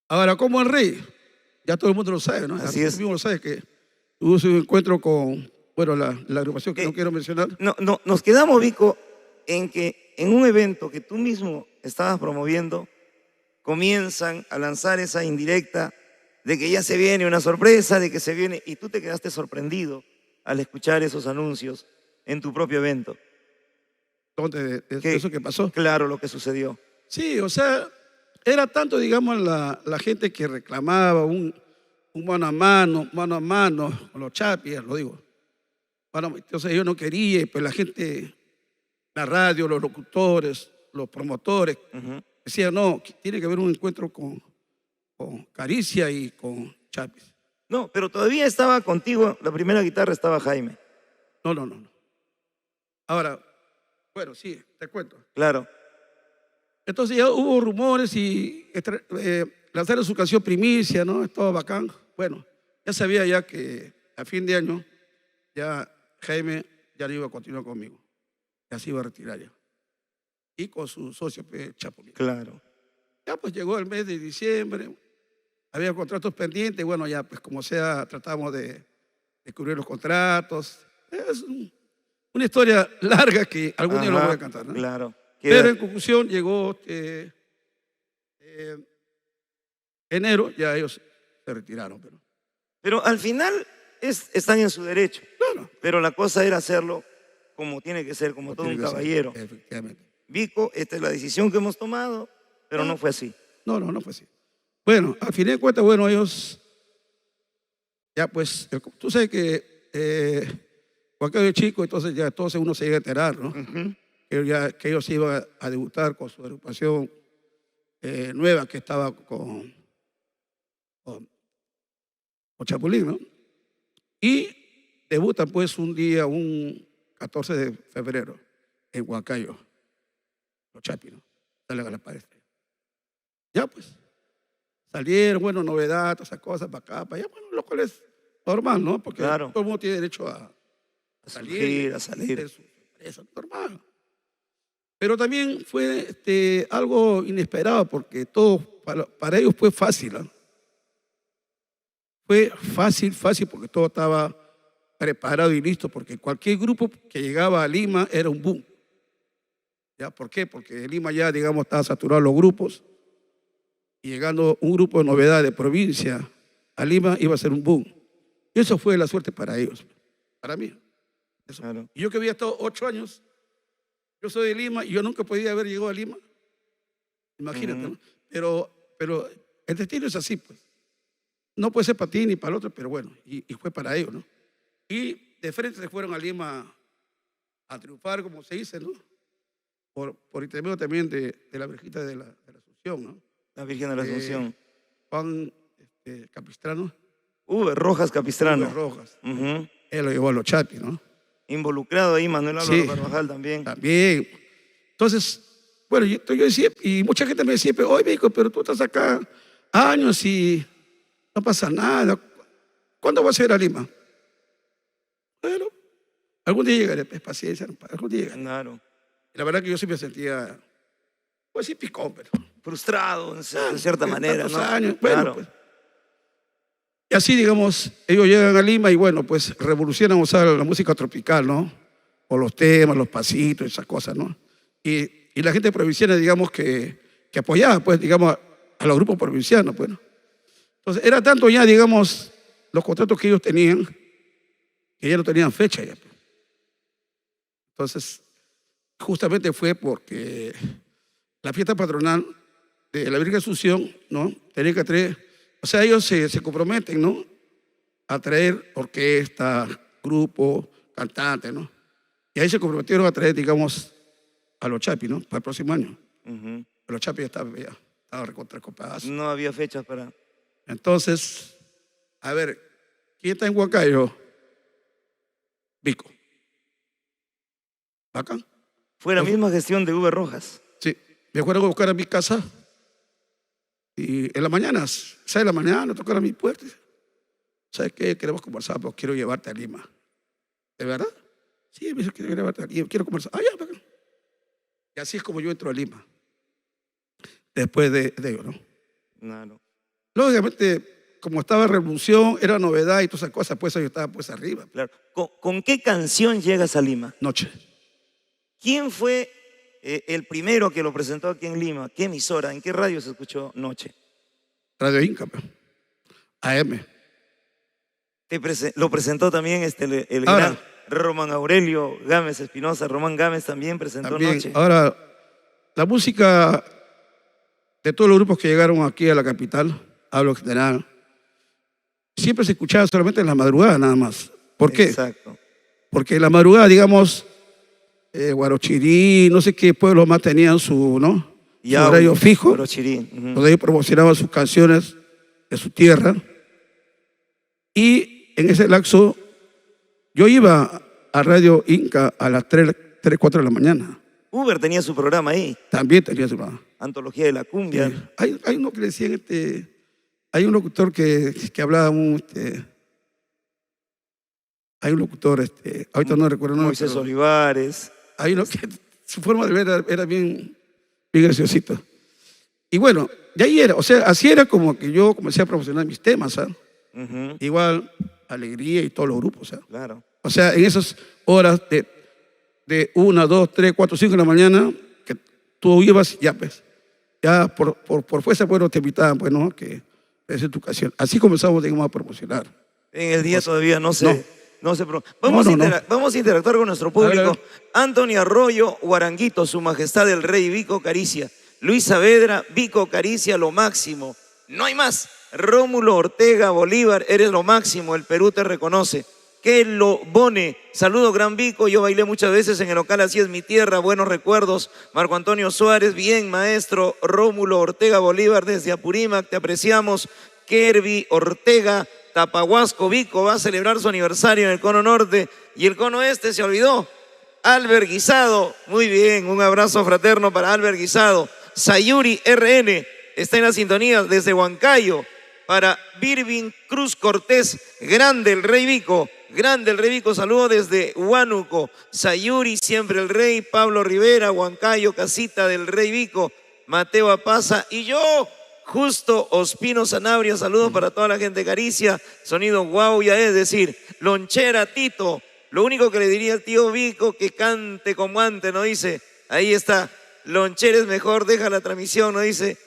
Ahora, como el rey, ya todo el mundo lo sabe, ¿no? Así Tú es. mismo lo sabes que tuvo su encuentro con, bueno, la agrupación que no quiero mencionar. No, nos quedamos, Vico, en que en un evento que tú mismo estabas promoviendo, comienzan a lanzar esa indirecta de que ya se viene una sorpresa, de que se viene, y tú te quedaste sorprendido al escuchar esos anuncios en tu propio evento. ¿Dónde? ¿Qué? Eso que pasó. Claro, lo que sucedió. Sí, o sea, era tanto, digamos, la gente que reclamaba un mano a mano, con los chapis, lo digo. Bueno, entonces yo no quería, y pues la gente, la radio, los locutores, los promotores, Ujú. decían, no, tiene que haber un encuentro con Caricia y con Chapis. No, pero todavía estaba contigo, la primera guitarra estaba Jaime. No. Ahora, bueno, sí, te cuento. Claro. Entonces ya hubo rumores y lanzaron su canción Primicia, ¿no? Estaba bacán. Bueno, ya sabía ya que a fin de año ya Jaime ya no iba a continuar conmigo. Ya se iba a retirar ya. Y con su socio, pues, Chapulín. Claro. Ya pues llegó el mes de diciembre, había contratos pendientes, bueno, ya pues como sea tratamos de cubrir los contratos. Es una historia larga que algún día lo voy a cantar, ¿no? Claro. Pero en conclusión llegó enero, ya ellos se retiraron. Pero al final están en su derecho. Claro. Pero la cosa era hacerlo como tiene que ser, como todo un caballero. Efectivamente. Vico, esta es la decisión que hemos tomado, pero no fue así. No fue así. Bueno, al fin de cuentas, bueno, ellos, ya pues, tú sabes que Huancayo es chico, entonces ya entonces uno se llega a enterar, ¿no? Ujú. Que ellos iban a debutar con su agrupación nueva que estaba con Chapulín, ¿no? Y debutan pues un día, un 14 de febrero, en Huancayo, los Chapis, ¿no? Salen a la pared. Ya pues, salieron, bueno, novedades, esas cosas, para acá, para allá, bueno, lo cual es normal, ¿no? Porque Claro. todo el mundo tiene derecho a salir, A salir. hacer su empresa, normal. Pero también fue algo inesperado porque todo para ellos fue fácil, ¿no? Fue fácil porque todo estaba preparado y listo, porque cualquier grupo que llegaba a Lima era un boom. ¿Ya? ¿Por qué? Porque en Lima ya, digamos, estaba saturado los grupos y llegando un grupo de novedades de provincia a Lima iba a ser un boom. Y eso fue la suerte para ellos, para mí. Eso. Claro. Y yo que había estado 8 años, yo soy de Lima y yo nunca podía haber llegado a Lima. Imagínate, ¿no? Pero el destino es así, pues. No puede ser para ti ni para el otro, pero bueno, y fue para ellos, ¿no? Y de frente se fueron a Lima a triunfar, como se dice, ¿no? Por intermedio también de la Virgita de la Asunción, ¿no? La Virgen de la Asunción. Juan Capistrano. Rojas Capistrano. Rojas. Ujú. Él lo llevó a los Chapis, ¿no? Involucrado ahí Manuel Álvaro Sí. Carvajal también. También. Entonces, bueno, yo decía, y mucha gente me decía, oye, Vico, pero tú estás acá años y no pasa nada. ¿Cuándo vas a ir a Lima? Bueno, algún día llegaré, pues, paciencia, algún día llegaré. Claro. Y la verdad que yo siempre sentía, pues sí, picón, pero Frustrado de cierta manera, tantos ¿no? años, bueno, Claro. pues. Y así, digamos, ellos llegan a Lima y bueno, pues revolucionan, o sea, la música tropical, ¿no? O los temas, los pasitos, esas cosas, ¿no? Y la gente provinciana, digamos, que apoyaba, pues, digamos, a los grupos provincianos, pues, ¿no? Entonces, era tanto ya, digamos, los contratos que ellos tenían, que ya no tenían fecha ya, pues. Entonces, justamente fue porque la fiesta patronal de la Virgen Asunción, ¿no? Tenía que traer, o sea, ellos se comprometen, ¿no? A traer orquesta, grupo, cantante, ¿no? Y ahí se comprometieron a traer, digamos, a los Chapis, ¿no? Para el próximo año. Ujú. Pero los Chapis estaba recontra copadas. No había fechas para... Entonces, a ver, ¿quién está en Huancayo? Vico. Bacán. Fue la misma gestión de V. Rojas. Sí. Me fueron a buscar a mi casa y en la mañana, 6 de la mañana, tocaron a mi puerta. ¿Sabes qué? Queremos conversar, pero quiero llevarte a Lima. ¿De verdad? Sí, me dice, quiero llevarte a Lima, quiero conversar. Ah, ya, bacán. Y así es como yo entro a Lima. Después de ello, ¿no? Claro. Lógicamente, como estaba revolución, era novedad y todas esas cosas, pues yo estaba pues arriba. Claro. ¿Con qué canción llegas a Lima? Noche. ¿Quién fue el primero que lo presentó aquí en Lima? ¿Qué emisora? ¿En qué radio se escuchó Noche? Radio Inca, pues. AM. Lo presentó también el Ahora, gran Román Aurelio Gámez Espinosa. Román Gámez también presentó también. Noche. Ahora, la música de todos los grupos que llegaron aquí a la capital, hablo en general, siempre se escuchaba solamente en la madrugada nada más. ¿Por qué? Exacto. Porque en la madrugada, digamos, Guarochirí, no sé qué pueblos más tenían su, ¿no? Su horario fijo, Guarochirí. Ujú. donde ellos promocionaban sus canciones de su tierra. Y en ese lapso, yo iba a Radio Inca a las 3, 4 de la mañana. Uber tenía su programa ahí, También tenía su programa. Antología de la Cumbia. Hay uno que le decían, hay un locutor que hablaba hay un locutor, ahorita no recuerdo el nombre, Moisés pero Olivares. hay uno que su forma de ver era bien graciosito. Y bueno, de ahí era, o sea, así era como que yo comencé a promocionar mis temas, ¿sabes? Ujú. Igual, Alegría y todos los grupos, ¿sabes? Claro. O sea, en esas horas de 1, 2, 3, 4, 5 de la mañana, que tú ibas, ya pues, ya por fuerza, bueno, te invitaban, pues, ¿no? Que esa es tu ocasión. Así comenzamos, digamos, a promocionar. En el día todavía no se... no. Vamos a interactuar con nuestro público. A ver. Anthony Arroyo, Guaranguito, Su Majestad el Rey, Vico Caricia. Luis Saavedra, Vico Caricia, lo máximo. No hay más. Rómulo Ortega, Bolívar, eres lo máximo. El Perú te reconoce. Kelo Bone, saludo Gran Vico. Yo bailé muchas veces en el local Así es mi tierra. Buenos recuerdos. Marco Antonio Suárez, bien, maestro. Rómulo Ortega, Bolívar, desde Apurímac, te apreciamos. Kerby Ortega, Tapahuasco, Vico va a celebrar su aniversario en el Cono Norte y el Cono Este se olvidó. Albert Guisado, muy bien, un abrazo fraterno para Albert Guisado. Sayuri RN está en la sintonía desde Huancayo. Para Birvin Cruz Cortés, grande el Rey Vico, saludo desde Huánuco. Sayuri, siempre el Rey. Pablo Rivera, Huancayo, casita del Rey Vico. Mateo Apaza y yo. Justo Ospino Sanabria, saludos para toda la gente de Caricia, sonido guau, ya es decir, lonchera Tito, lo único que le diría al tío Vico, que cante como antes, ¿no? Dice, ahí está, lonchera es mejor, deja la transmisión, ¿no? Dice,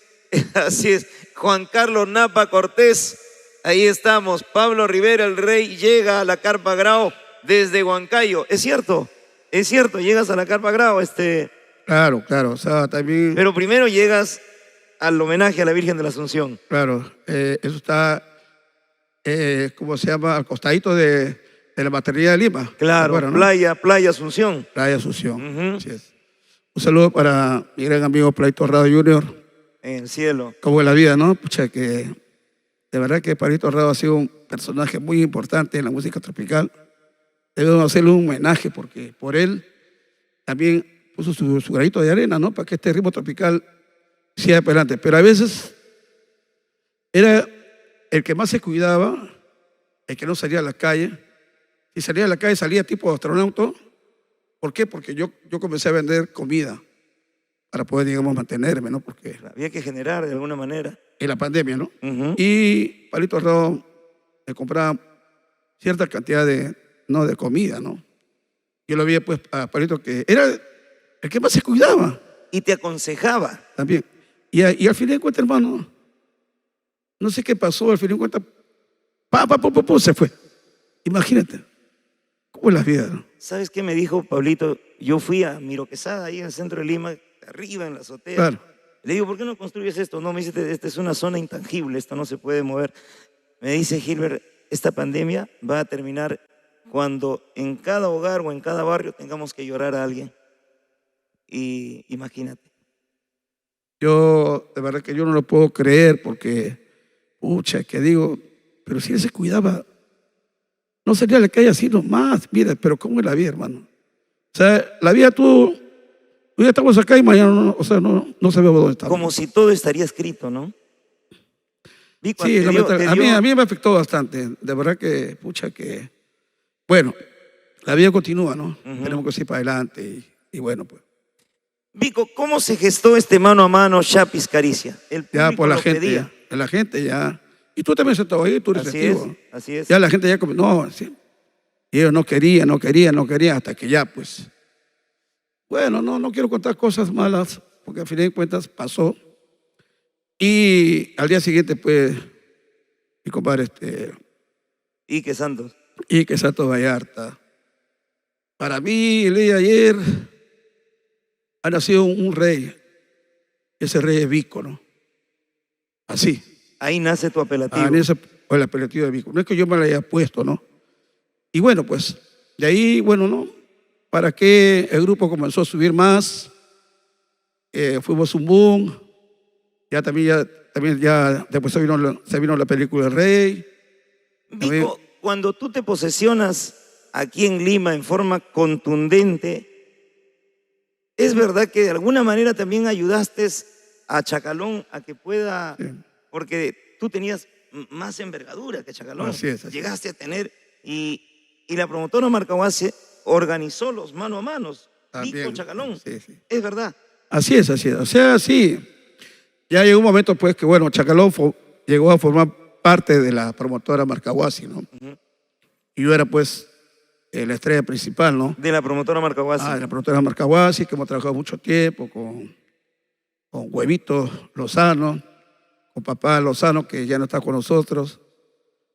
así es, Juan Carlos Napa Cortés, ahí estamos, Pablo Rivera, el Rey, llega a la Carpa Grau desde Huancayo, es cierto, llegas a la Carpa Grau, Claro, o sea, también... Pero primero llegas al homenaje a la Virgen de la Asunción. Claro, eso está, ¿cómo se llama? Al costadito de la batería de Lima. Claro, Acuerdas, ¿no? Playa Asunción. Playa Asunción. Ujú. Así es. Un saludo para mi gran amigo Plaito Rado Jr. En el cielo. Como en la vida, ¿no? Pucha, que de verdad que Plaito Rado ha sido un personaje muy importante en la música tropical. De debemos hacerle un homenaje porque por él también puso su granito de arena, ¿no? Para que este ritmo tropical siga adelante. Pero a veces era el que más se cuidaba, el que no salía a la calle. Si salía a la calle, salía tipo astronauta. ¿Por qué? Porque yo comencé a vender comida para poder, digamos, mantenerme, ¿no? Porque Había que generar de alguna manera. en la pandemia, ¿no? Ujú. Y Palito Arrao me compraba cierta cantidad de comida, ¿no? Yo lo vi pues a Palito que era el que más se cuidaba Y te aconsejaba. también. Y al final de cuentas, hermano, no sé qué pasó, al final de cuentas, se fue. Imagínate, cómo es la vida, ¿no? ¿Sabes qué me dijo Pablito? Yo fui a Miro Quesada, ahí en el centro de Lima, arriba en la azotea. Claro. Le digo, ¿por qué no construyes esto? No, me dice, esta es una zona intangible, esto no se puede mover. Me dice Gilbert, esta pandemia va a terminar cuando en cada hogar o en cada barrio tengamos que llorar a alguien. Y imagínate. Yo, de verdad que yo no lo puedo creer porque, pucha, que digo, pero si él se cuidaba, no sería la calle así nomás. Mira, pero ¿cómo es la vida, hermano? O sea, la vida tú ya estamos acá y mañana no, o sea, no sabemos dónde estamos. Como si todo estaría escrito, ¿no? Vico, Sí, te dio- lamentable. te dio- A mí me afectó bastante. De verdad que, pucha, que, bueno, la vida continúa, ¿no? Ujú. Tenemos que ir para adelante y bueno, pues. Vico, ¿cómo se gestó este mano a mano Chapis Caricia? El Ya público por la lo gente, pedía. la gente ya. Y tú también sentado ahí, tú eres Así testigo. es, así es. Ya la gente ya no, sí. Y ellos no querían, hasta que ya, pues. Bueno, no quiero contar cosas malas, porque al final de cuentas pasó. Y al día siguiente, pues, mi compadre, Y que Santos. Ike Santos Vallarta. Para mí, el día de ayer, ha nacido un rey. Ese rey es Vico, ¿no? Así. Ahí nace tu apelativo. En ese, o el apelativo de Vico. No es que yo me lo haya puesto, ¿no? Y bueno, pues, de ahí, bueno, ¿no? Para que el grupo comenzó a subir más, fuimos un boom, también ya después se vino la película El Rey. Vico, cuando tú te posesionas aquí en Lima en forma contundente, ¿es verdad que de alguna manera también ayudaste a Chacalón a que pueda, Sí. porque tú tenías más envergadura que Chacalón, Así es. llegaste a tener, y la promotora Marcahuasi organizó los mano a manos, Vico También, Chacalón, sí. es verdad. Así es. O sea, sí. Ya llegó un momento, pues, que bueno, Chacalón llegó a formar parte de la promotora Marcahuasi, ¿no? Ujú. Y yo era, pues, la estrella principal, ¿no? De la promotora Marcahuasi. De la promotora Marcahuasi, que hemos trabajado mucho tiempo con Huevito Lozano, con papá Lozano, que ya no está con nosotros,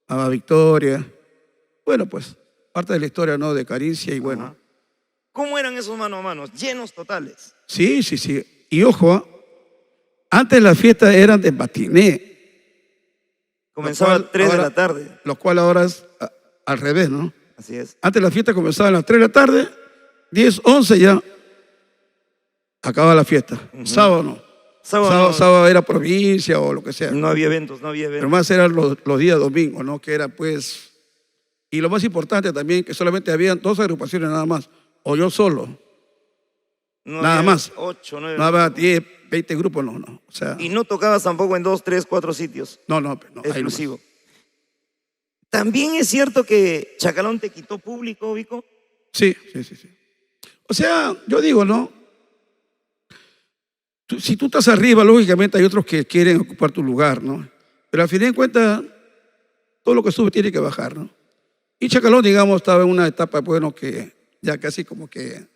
Mamá Victoria. Bueno, pues, parte de la historia, ¿no? De Caricia y bueno. Ajá. ¿Cómo eran esos mano a manos? Llenos totales. Sí. Y ojo, antes las fiestas eran de matiné, Comenzaba a Lo cual 3 de ahora- la tarde. lo cual ahora es al revés, ¿no? Así es. Antes la fiesta comenzaba a las 3 de la tarde, 10, 11 ya acababa la fiesta. Ujú. Sábado no. Sábado era provincia o lo que sea. No había eventos, no había Pero eventos. más eran los días domingos, ¿no? Que era pues... Y lo más importante también, que solamente habían 2 agrupaciones nada más. O yo solo. No nada había más. 8, 9. No había 10, 20 grupos, no. O sea, Y no tocabas tampoco en 2, 3, 4 sitios. no, ahí nomás. Exclusivo. También es cierto que Chacalón te quitó público, Vico. Sí. O sea, yo digo, ¿no? Si tú estás arriba, lógicamente hay otros que quieren ocupar tu lugar, ¿no? Pero al fin de cuentas, todo lo que sube tiene que bajar, ¿no? Y Chacalón, digamos, estaba en una etapa, bueno, que ya casi como que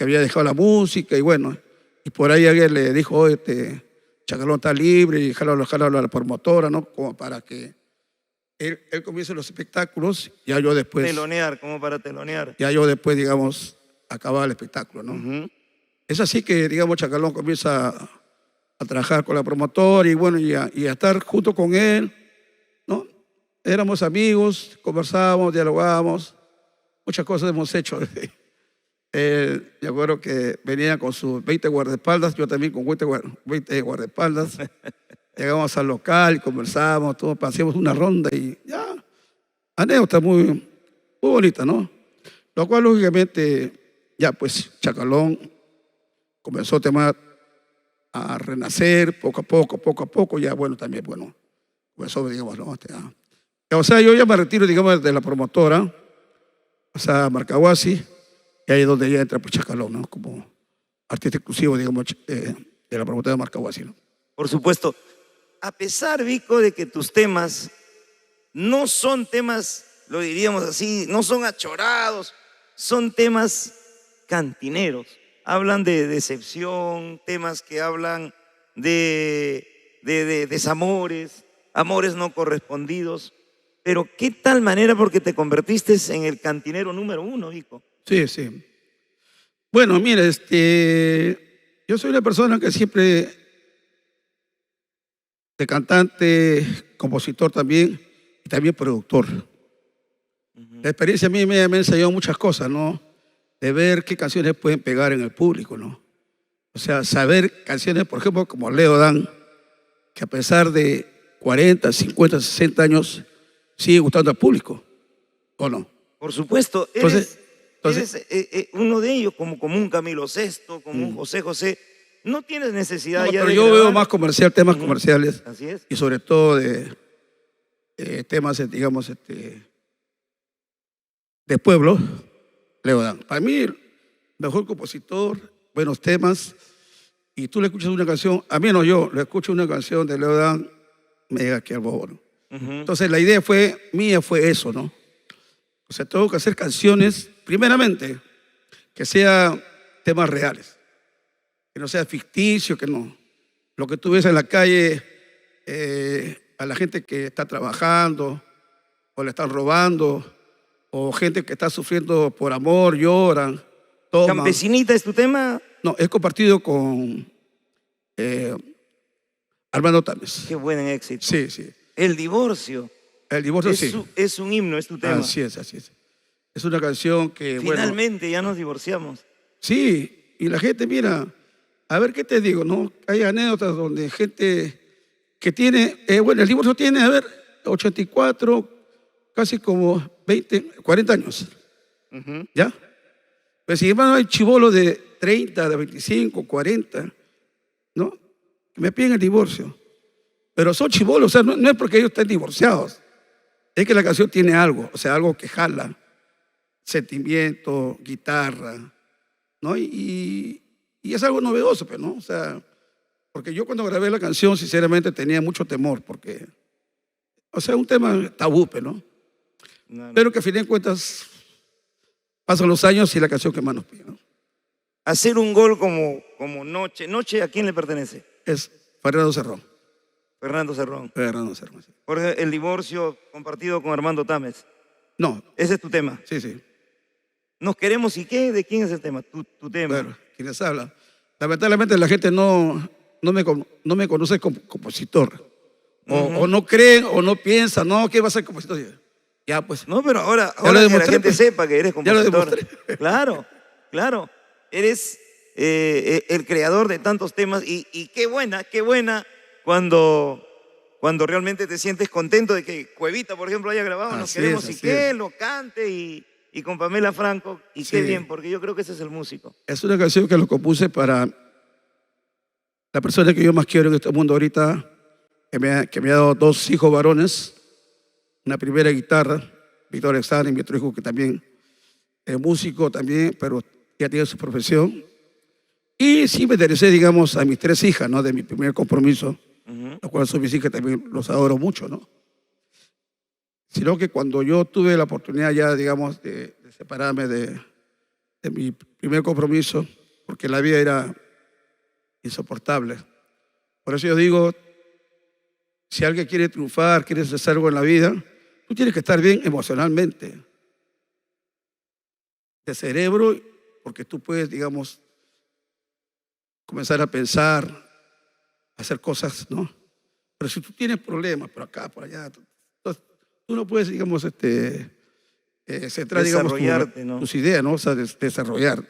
había dejado la música y bueno, y por ahí alguien le dijo, oye, Chacalón está libre y jálalo a la promotora, ¿no? Como para que él comience los espectáculos, ya yo después, Telonear, como para telonear. digamos, acababa el espectáculo, ¿no? Ujú. Es así que, digamos, Chacalón comienza a trabajar con la promotora y bueno, y a estar junto con él, ¿no? Éramos amigos, conversábamos, dialogábamos, muchas cosas hemos hecho. Yo acuerdo que venía con sus 20 guardaespaldas, yo también con 20 guardaespaldas. Llegamos al local, conversábamos, todos hacíamos una ronda y ya, anécdota muy bonita, ¿no? Lo cual, lógicamente, ya pues Chacalón comenzó a renacer poco a poco, ya bueno, también, bueno, comenzó, digamos, ¿no? O sea, yo ya me retiro, digamos, de la promotora, o sea, Marcahuasi, y ahí es donde ya entra pues, Chacalón, ¿no? Como artista exclusivo, digamos, de la promotora de Marcahuasi, ¿no? Por supuesto. A pesar, Vico, de que tus temas no son temas, lo diríamos así, no son achorados, son temas cantineros. Hablan de decepción, temas que hablan de desamores, amores no correspondidos. Pero qué tal manera, porque te convertiste en el cantinero número 1, Vico. Sí, sí. Bueno, mira, yo soy una persona que siempre, de cantante, compositor también, y también productor. La experiencia a mí me ha enseñado muchas cosas, ¿no? De ver qué canciones pueden pegar en el público, ¿no? O sea, saber canciones, por ejemplo, como Leo Dan, que a pesar de 40, 50, 60 años, sigue gustando al público, ¿o no? Por supuesto, Entonces, eres uno de ellos, como un Camilo Sesto, como un José José. No tienes necesidad no, ya pero de yo grabar. veo más comercial, temas comerciales, Así es. y sobre todo de temas, digamos, de pueblo, Leo Dan. Para mí, el mejor compositor, buenos temas, y tú le escuchas una canción, a mí no, yo le escucho una canción de Leo Dan, me llega aquí al bobo, ¿no? Entonces la idea mía fue eso, ¿no? O sea, tengo que hacer canciones, primeramente, que sean temas reales, que no sea ficticio, que no. Lo que tú ves en la calle, a la gente que está trabajando, o le están robando, o gente que está sufriendo por amor, lloran, toman. ¿Campesinita es tu tema? No, he compartido con Armando Tames. Qué buen éxito. Sí, sí. El divorcio. El divorcio, sí. Es un himno, es tu tema. Así es, así es. Es una canción que, Finalmente ya nos divorciamos. Sí, y la gente, mira, a ver qué te digo, ¿no? Hay anécdotas donde gente que tiene, bueno, el divorcio tiene, 84, casi como 20, 40 años. ¿Ya? Pues sin embargo hay chibolos de 30, de 25, 40, ¿no? Que me piden el divorcio. Pero son chibolos, o sea, no es porque ellos estén divorciados. Es que la canción tiene algo, o sea, algo que jala, sentimiento, guitarra, ¿no? Y es algo novedoso, pues, ¿no? O sea, porque yo cuando grabé la canción, sinceramente, tenía mucho temor, porque, o sea, un tema tabú, pues, ¿no? Pero que a fin de cuentas pasan los años y la canción que más nos pide, ¿no? Hacer un gol como Noche. ¿Noche a quién le pertenece? Es Fernando Cerrón. Fernando Cerrón. Fernando Cerrón, sí. Por el divorcio compartido con Armando Tames. No. Ese es tu tema. Sí, sí. ¿Nos queremos y qué? ¿De quién es el tema? Tu tema. Bueno, quienes hablan. Lamentablemente la gente no me conoce como compositor. O no creen o no piensan, no, ¿qué va a ser compositor? Ya, pues. No, pero ahora lo que demostré, la gente pues. sepa que eres compositor. Ya lo demostré. Claro, claro. Eres el creador de tantos temas y qué buena cuando realmente te sientes contento de que Cuevita, por ejemplo, haya grabado Nos queremos y que lo cante y con Pamela Franco, y qué bien, porque yo creo que ese es el músico. Es una canción que lo compuse para la persona que yo más quiero en este mundo ahorita, que me ha dado 2 hijos varones, una primera guitarra, Víctor Alexander, y mi otro hijo que también es músico también, pero ya tiene su profesión. Y sí me interesé, digamos, a mis 3 hijas, ¿no? De mi primer compromiso, los cuales son mis hijas, también los adoro mucho, ¿no? Sino que cuando yo tuve la oportunidad ya, digamos, de separarme de mi primer compromiso, porque la vida era insoportable. Por eso yo digo, si alguien quiere triunfar, quiere hacer algo en la vida, tú tienes que estar bien emocionalmente, de cerebro, porque tú puedes, digamos, comenzar a pensar, hacer cosas, ¿no? Pero si tú tienes problemas por acá, por allá, tú no puedes, digamos, centrar, digamos, tus ideas, ¿no? O sea, desarrollar.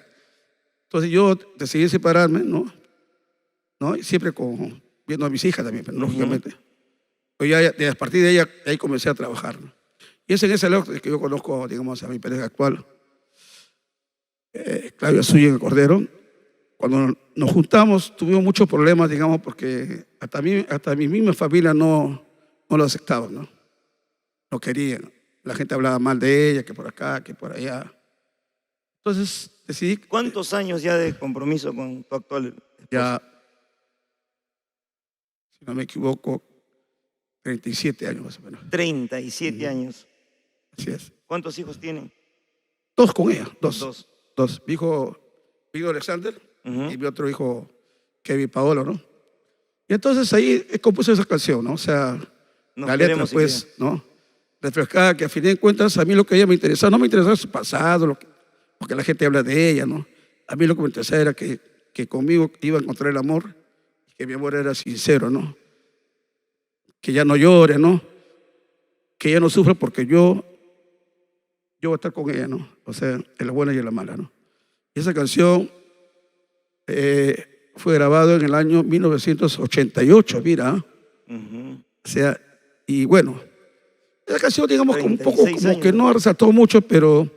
Entonces yo decidí separarme, ¿no? Y siempre viendo a mis hijas también, lógicamente. Pues ya, a partir de ahí comencé a trabajar, ¿no? Y es en ese lado que yo conozco, digamos, a mi pareja actual. Claudia Zúñiga Cordero. Cuando nos juntamos tuvimos muchos problemas, digamos, porque hasta mi misma familia no lo aceptaba, ¿no? No querían. La gente hablaba mal de ella, que por acá, que por allá. Entonces decidí, ¿Cuántos años ya de compromiso con tu actual esposa? ya, si no me equivoco, 37 años más o menos. 37 años. Así es. ¿Cuántos hijos tienen? Dos con ella, dos. Dos. Dos. Mi hijo Alexander Ujú. y mi otro hijo Kevin Paolo, ¿no? Y entonces ahí compuse esa canción, ¿no? O sea, Nos la letra, queremos y pues, ¿no? Refrescada, que a fin de cuentas a mí lo que ella me interesaba, no me interesaba su pasado, lo que la gente habla de ella, ¿no? A mí lo que me interesaba era que conmigo iba a encontrar el amor, que mi amor era sincero, ¿no? Que ya no llore, ¿no? Que ella no sufra porque yo voy a estar con ella, ¿no? O sea, en la buena y en la mala, ¿no? Y esa canción fue grabado en el año 1988, mira. Ujú. O sea, y bueno, esa canción, digamos, como un poco 36 como años, que ¿no? no resaltó mucho, pero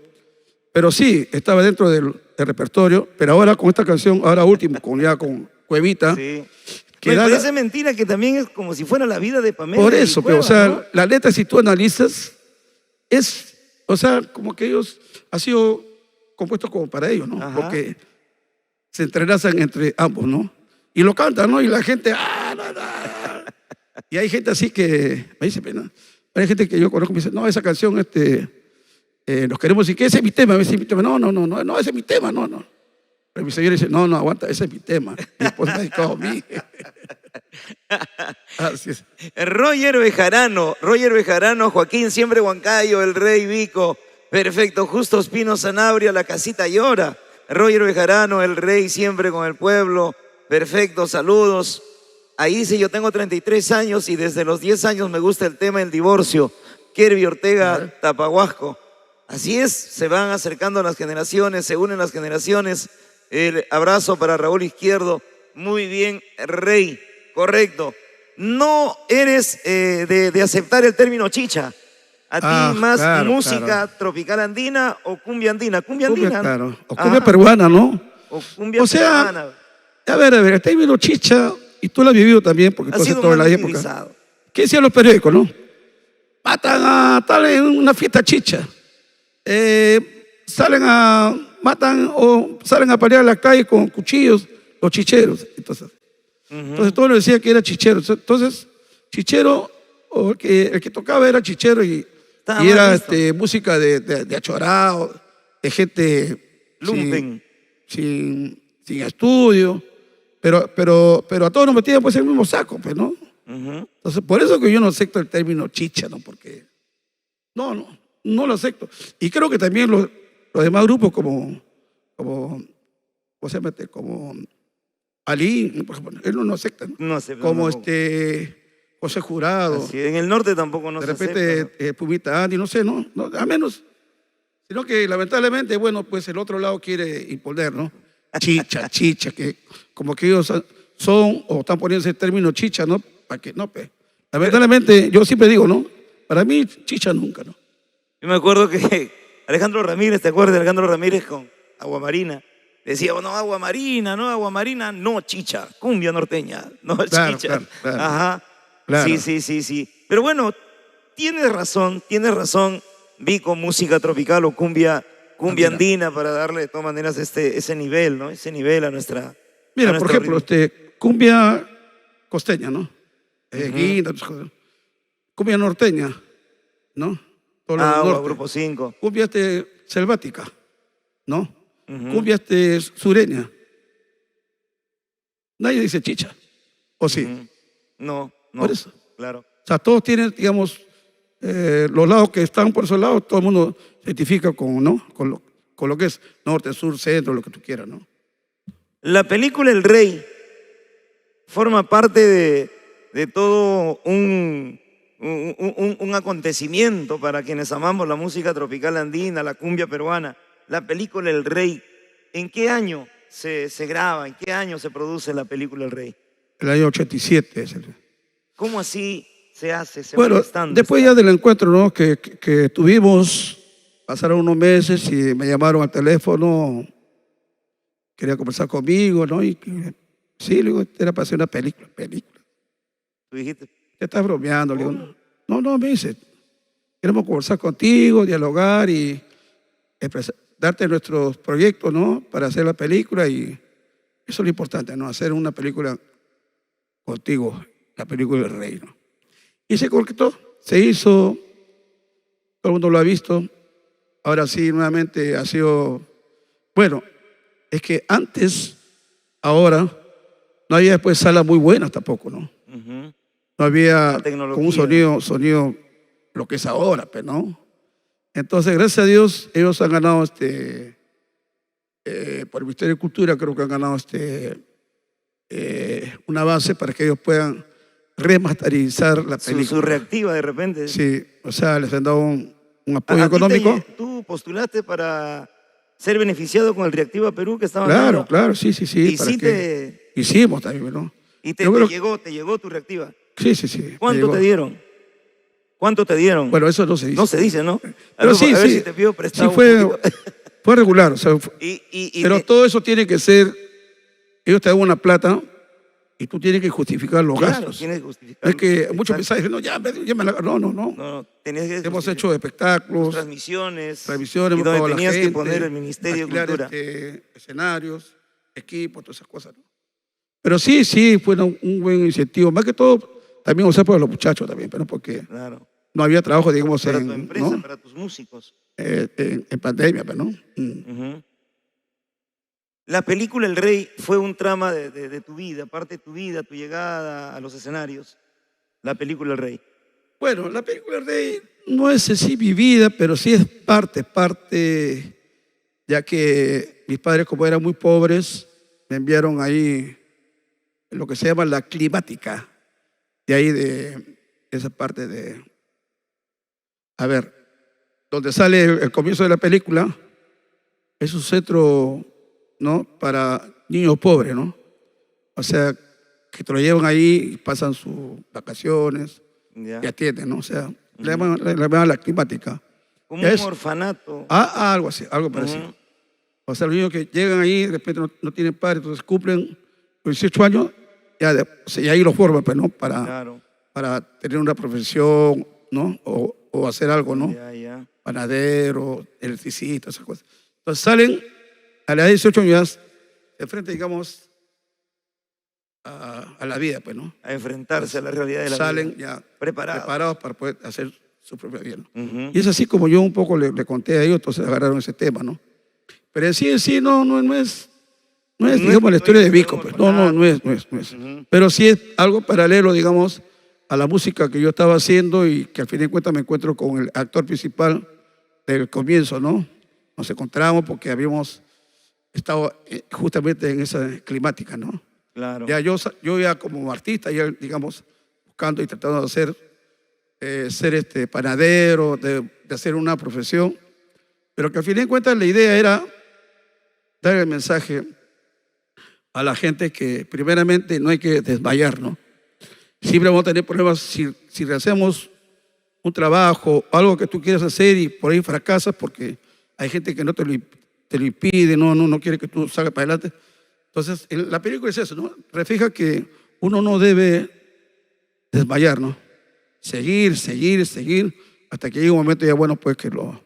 sí, estaba dentro del repertorio. Pero ahora con esta canción, ahora último, con Cuevita, Sí. que Me da parece mentira que también es como si fuera la vida de Pamela. por y eso, pero, o Cuevas, sea, ¿no? la letra, si tú analizas, es, o sea, como que ellos ha sido compuesto como para ellos, ¿no? Ajá. Porque se entrelazan entre ambos, ¿no? Y lo cantan, ¿no? Y la gente, y hay gente así que me dice pena. Hay gente que yo conozco que me dice, no, esa canción, los queremos y que ese es mi tema, ese es mi tema. No, ese es mi tema, no. Pero mi señor dice, no, aguanta, ese es mi tema. Mi esposa me ha dedicado a mí. Así es. Roger Bejarano, Joaquín Siempre Huancayo, el Rey Vico, perfecto, Justo Espino Sanabria, La Casita Llora. Roger Bejarano, el Rey siempre con el pueblo, perfecto, saludos. Ahí dice, yo tengo 33 años y desde los 10 años me gusta el tema del divorcio. Kirby Ortega, Tapahuasco. Así es, se van acercando las generaciones, se unen las generaciones. El abrazo para Raúl Izquierdo. Muy bien, Rey, correcto. No eres de aceptar el término chicha. A ti más claro, música claro. tropical andina o cumbia andina. Cumbia Cumbia, andina. claro. O Ajá. cumbia peruana, ¿no? O cumbia O sea, peruana. a ver, el término chicha, y tú lo has vivido también, porque Ha tú has sido estado en mal la época. utilizado. ¿Qué decían los periódicos, no? Matan a tal en una fiesta chicha. Matan o salen a pelear en la calle con cuchillos, los chicheros. Entonces todos le decían que era chichero. Entonces, chichero, o el que tocaba era chichero y Estaba era mal visto. música de achorado, de gente Lumpen. sin estudio. Pero a todos nos metían pues en el mismo saco, pues, ¿no? Ujú. Entonces, por eso que yo no acepto el término chicha, ¿no? Porque no lo acepto. Y creo que también los demás grupos como ¿cómo se llama? Como Ali, por ejemplo, él no acepta, ¿no? No sé. Como tampoco. José Jurado, Así, en el norte tampoco no de se repente acepta, Pumita Andy, no sé, ¿no? A menos, sino que lamentablemente, bueno, pues el otro lado quiere imponer, ¿no? Chicha, que como que ellos son o están poniendo ese término chicha, ¿no? Para que no, pues. Lamentablemente, yo siempre digo, ¿no? Para mí, chicha nunca, ¿no? Yo me acuerdo que Alejandro Ramírez, ¿te acuerdas de Alejandro Ramírez con Aguamarina? Decía, no, Aguamarina, no chicha, cumbia norteña, no Claro, chicha. claro. Ajá. Claro. Sí. Pero bueno, tienes razón, Vico, música tropical o cumbia Andina. andina para darle de todas maneras ese nivel, ¿no? Ese nivel a nuestra. Mira, a por nuestro ejemplo, ritmo. cumbia costeña, ¿no? Ujú. Guinda, cumbia norteña, ¿no? Todo lo del Agua, norte. Grupo 5. Cumbia selvática, ¿no? Ujú. Cumbia sureña. Nadie dice chicha, ¿o sí? Ujú. No. Por eso. Claro. O sea, todos tienen, digamos, los lados que están por esos lados, todo el mundo se identifica ¿no? con lo que es norte, sur, centro, lo que tú quieras, ¿no? La película El Rey forma parte de todo un acontecimiento para quienes amamos la música tropical andina, la cumbia peruana. La película El Rey, ¿en qué año se graba? ¿En qué año se produce la película El Rey? El año 87 es ¿Cómo así se hace? Se va Bueno, gestando después ya del encuentro, ¿no? que tuvimos, pasaron unos meses y me llamaron al teléfono quería conversar conmigo, ¿no? Sí, le digo, era para hacer una película. Tú dijiste, ¿Qué estás bromeando? Le digo, no, me dice, queremos conversar contigo, dialogar y darte nuestros proyectos, ¿no? Para hacer la película y eso es lo importante, ¿no? Hacer una película contigo, la película del Rey, ¿no? Y se concretó, se hizo, todo el mundo lo ha visto. Ahora sí, nuevamente ha sido, bueno, es que antes, ahora, no había después salas muy buenas tampoco, ¿no? ujú, No había la con un tecnología. sonido lo que es ahora, pues, ¿no? Entonces, gracias a Dios, ellos han ganado por el Ministerio de Cultura, creo que han ganado una base para que ellos puedan remasterizar la Su película. reactiva de repente. Sí, o sea, les han dado un apoyo ¿A ti económico. tú postulaste para ser beneficiado con el Reactiva Perú que estaban Claro, dando? claro, sí. Y Para sí que hicimos también, ¿no? te Yo creo, te llegó tu Reactiva. sí. me ¿Cuánto llegó. te dieron? ¿Cuánto te dieron? Bueno, eso no se dice. No se dice, ¿no? Pero sí, a ver sí. si te pido prestado Sí, fue, un poquito. fue regular. O sea, pero te- todo eso tiene que ser, ellos te dan una plata y tú tienes que justificar los claro, gastos. tienes que No justificar. es que muchos Exacto. pensáis, no, ya me la. No. No, tenías que Hemos justificar hecho espectáculos, tus transmisiones, transmisiones, y hemos donde pagado a la tenías que gente, poner el Ministerio de alquilar Cultura. escenarios, equipos, todas esas cosas, ¿no? Pero sí, fue un buen incentivo. Más que todo, también, o sea, para los muchachos también, pero porque Claro. no había trabajo, digamos, Para tu empresa, ¿no? para tus músicos. En pandemia, pero, ¿no? Ujú. La película El Rey fue un trama de tu vida, parte de tu vida, tu llegada a los escenarios. La película El Rey. Bueno, la película de no es en sí mi vida, pero sí es parte, ya que mis padres, como eran muy pobres, me enviaron ahí lo que se llama la climática, de ahí de esa parte a ver, donde sale el comienzo de la película, es un centro, ¿no? Para niños pobres, ¿no? O sea, que te lo llevan ahí y pasan sus vacaciones Ya. y atienden, ¿no? O sea, le llaman la climática. Como Ya un es orfanato. algo así, algo parecido. Ujú. O sea, los niños que llegan ahí, de repente no tienen padres, entonces cumplen los 18 años, o sea, y ahí los forman, pues, ¿no? Claro. Para tener una profesión, ¿no? O hacer algo, ¿no? Ya. Panadero, electricista, esas cosas. Entonces salen a la edad de 18 años, de frente, digamos, a la vida, pues, ¿no? A enfrentarse a la realidad de la Salen vida. ya Preparados. para poder hacer su propia vida, ¿no? Ujú. Y es así como yo un poco le conté a ellos, entonces agarraron ese tema, ¿no? Pero en sí no es, digamos, la historia de Vico, pues. No es. Ujú. Pero sí es algo paralelo, digamos, a la música que yo estaba haciendo y que al fin de cuentas me encuentro con el actor principal del comienzo, ¿no? Nos encontramos porque habíamos estado justamente en esa climática, ¿no? Claro. Ya yo ya como artista, ya digamos, buscando y tratando de hacer, ser panadero, de hacer una profesión, pero que al fin de cuentas la idea era dar el mensaje a la gente que primeramente no hay que desmayar, ¿no? Siempre vamos a tener problemas si hacemos un trabajo, algo que tú quieres hacer y por ahí fracasas porque hay gente que no te lo impide, no quiere que tú salgas para adelante. Entonces, la película es eso, ¿no? Refleja que uno no debe desmayar, ¿no? Seguir, hasta que llegue un momento ya bueno, pues que lo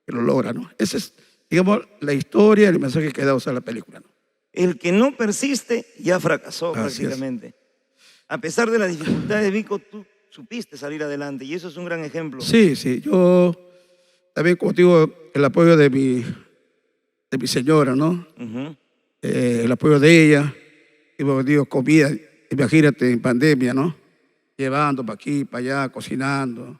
logra, ¿no? Esa es, digamos, la historia, el mensaje que da la película, ¿no? El que no persiste ya fracasó Así es. prácticamente. A pesar de las dificultades, Vico, tú supiste salir adelante y eso es un gran ejemplo. Sí, yo también, como te digo, el apoyo de mi señora, ¿no? Ujú. El apoyo de ella, hemos vendido comida, imagínate, en pandemia, ¿no? Llevando para aquí, para allá, cocinando,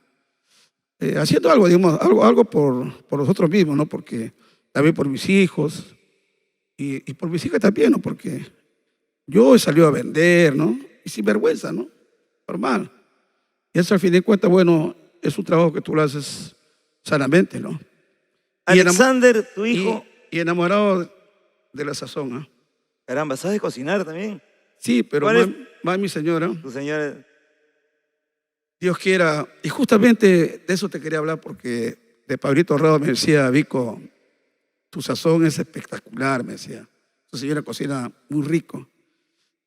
haciendo algo, digamos, algo por nosotros mismos, ¿no? Porque también por mis hijos y por mis hijas también, ¿no? Porque yo he salido a vender, ¿no? Y sin vergüenza, ¿no? Normal. Y eso al fin de cuentas, bueno, es un trabajo que tú lo haces sanamente, ¿no? Alexander, tu hijo, Y enamorado de la sazón, ¿ah? caramba, ¿sabes cocinar también? Sí, pero ¿Cuál más mi señora, Tu señora, Dios quiera, y justamente de eso te quería hablar porque de Pablito Rado me decía, Vico, tu sazón es espectacular, me decía. Esa señora cocina muy rico.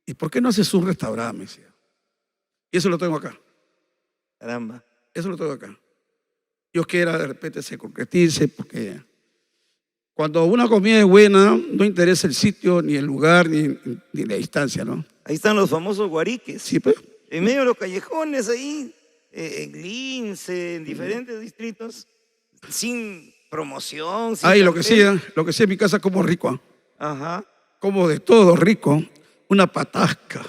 ¿Y por qué no haces un restaurante? Me decía. Y eso lo tengo acá. Caramba. Eso lo tengo acá. Dios quiera de repente se concretice, porque cuando una comida es buena, no interesa el sitio, ni el lugar, ni la distancia, ¿no? Ahí están los famosos guariques. Sí, pues. En medio de los callejones ahí, en Lince, en diferentes distritos, sin promoción. Sin Ay, cartel. lo que sí en mi casa como rico, ¿ah? Ajá. Como de todo rico, una patasca.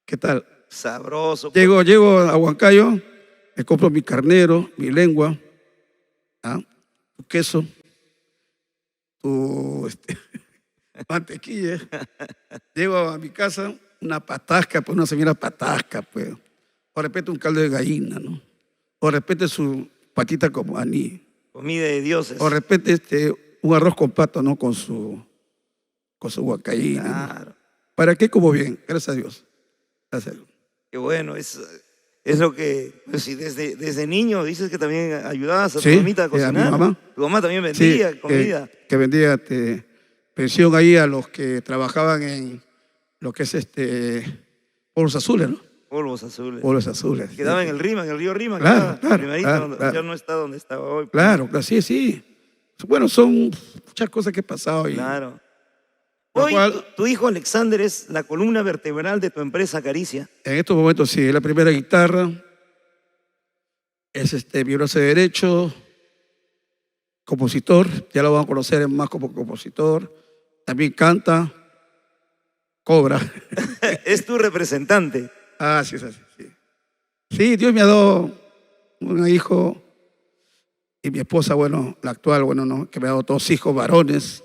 ¿Qué tal? Sabroso. Llego a Huancayo, me compro mi carnero, mi lengua, ¿ah? Tu queso, tu mantequilla. Llego a mi casa, una patasca, pues una señora patasca, pues. O de repente un caldo de gallina, ¿no? O de repente su patita como aní. Comida de dioses. O de repente un arroz con pato, ¿no? Con su huancaína, ¿no? Claro. ¿Para qué? Como bien, gracias a Dios. Gracias a Dios. Qué bueno, es lo que, pues, si desde niño dices que también ayudabas a tu Sí, mamita a a mi cocinar. mamá. Tu mamá también Sí, vendía comida. que vendía pensión ahí a los que trabajaban en lo que es Polvos Azules, ¿no? Polvos azules. Polvos Azules. Quedaba Sí. en el río Rima. Claro, claro, Primerito, claro, claro. ya no está donde estaba hoy. Claro, sí, sí. Bueno, son muchas cosas que he pasado. Claro. Lo Hoy cual- tu hijo Alexander es la columna vertebral de tu empresa Caricia. En estos momentos sí, es la primera guitarra, es violero de derecho, compositor, ya lo van a conocer más como compositor, también canta, cobra. Es tu representante. Ah, sí, sí, sí. Sí, Dios me ha dado un hijo y mi esposa, bueno, la actual, bueno, no, que me ha dado 2 hijos varones,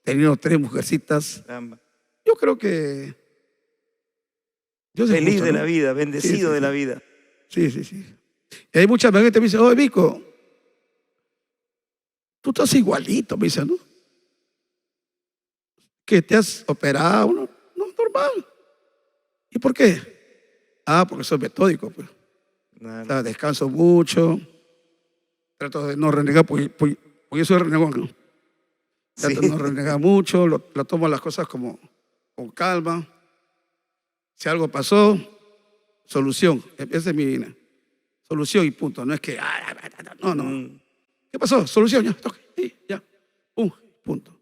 teniendo 3 mujercitas. Caramba. Yo creo que Dios es Feliz justo, de ¿no? la vida, bendecido Sí, sí, de sí. la vida. Sí, sí, sí. Y hay mucha gente que me dice, oye, Vico, tú estás igualito, me dice, ¿no? Que te has operado, ¿no? No, normal. ¿Y por qué? Ah, porque soy metódico, pues. Claro. O sea, descanso mucho, trato de no renegar, porque yo soy renegón, ¿no? Trato de Sí. no renegar mucho, lo tomo las cosas como con calma. Si algo pasó, solución. Esa es mi solución y punto. No es que, no, no. Mm, ¿Qué pasó? Solución, ya, toque, sí, ya, punto.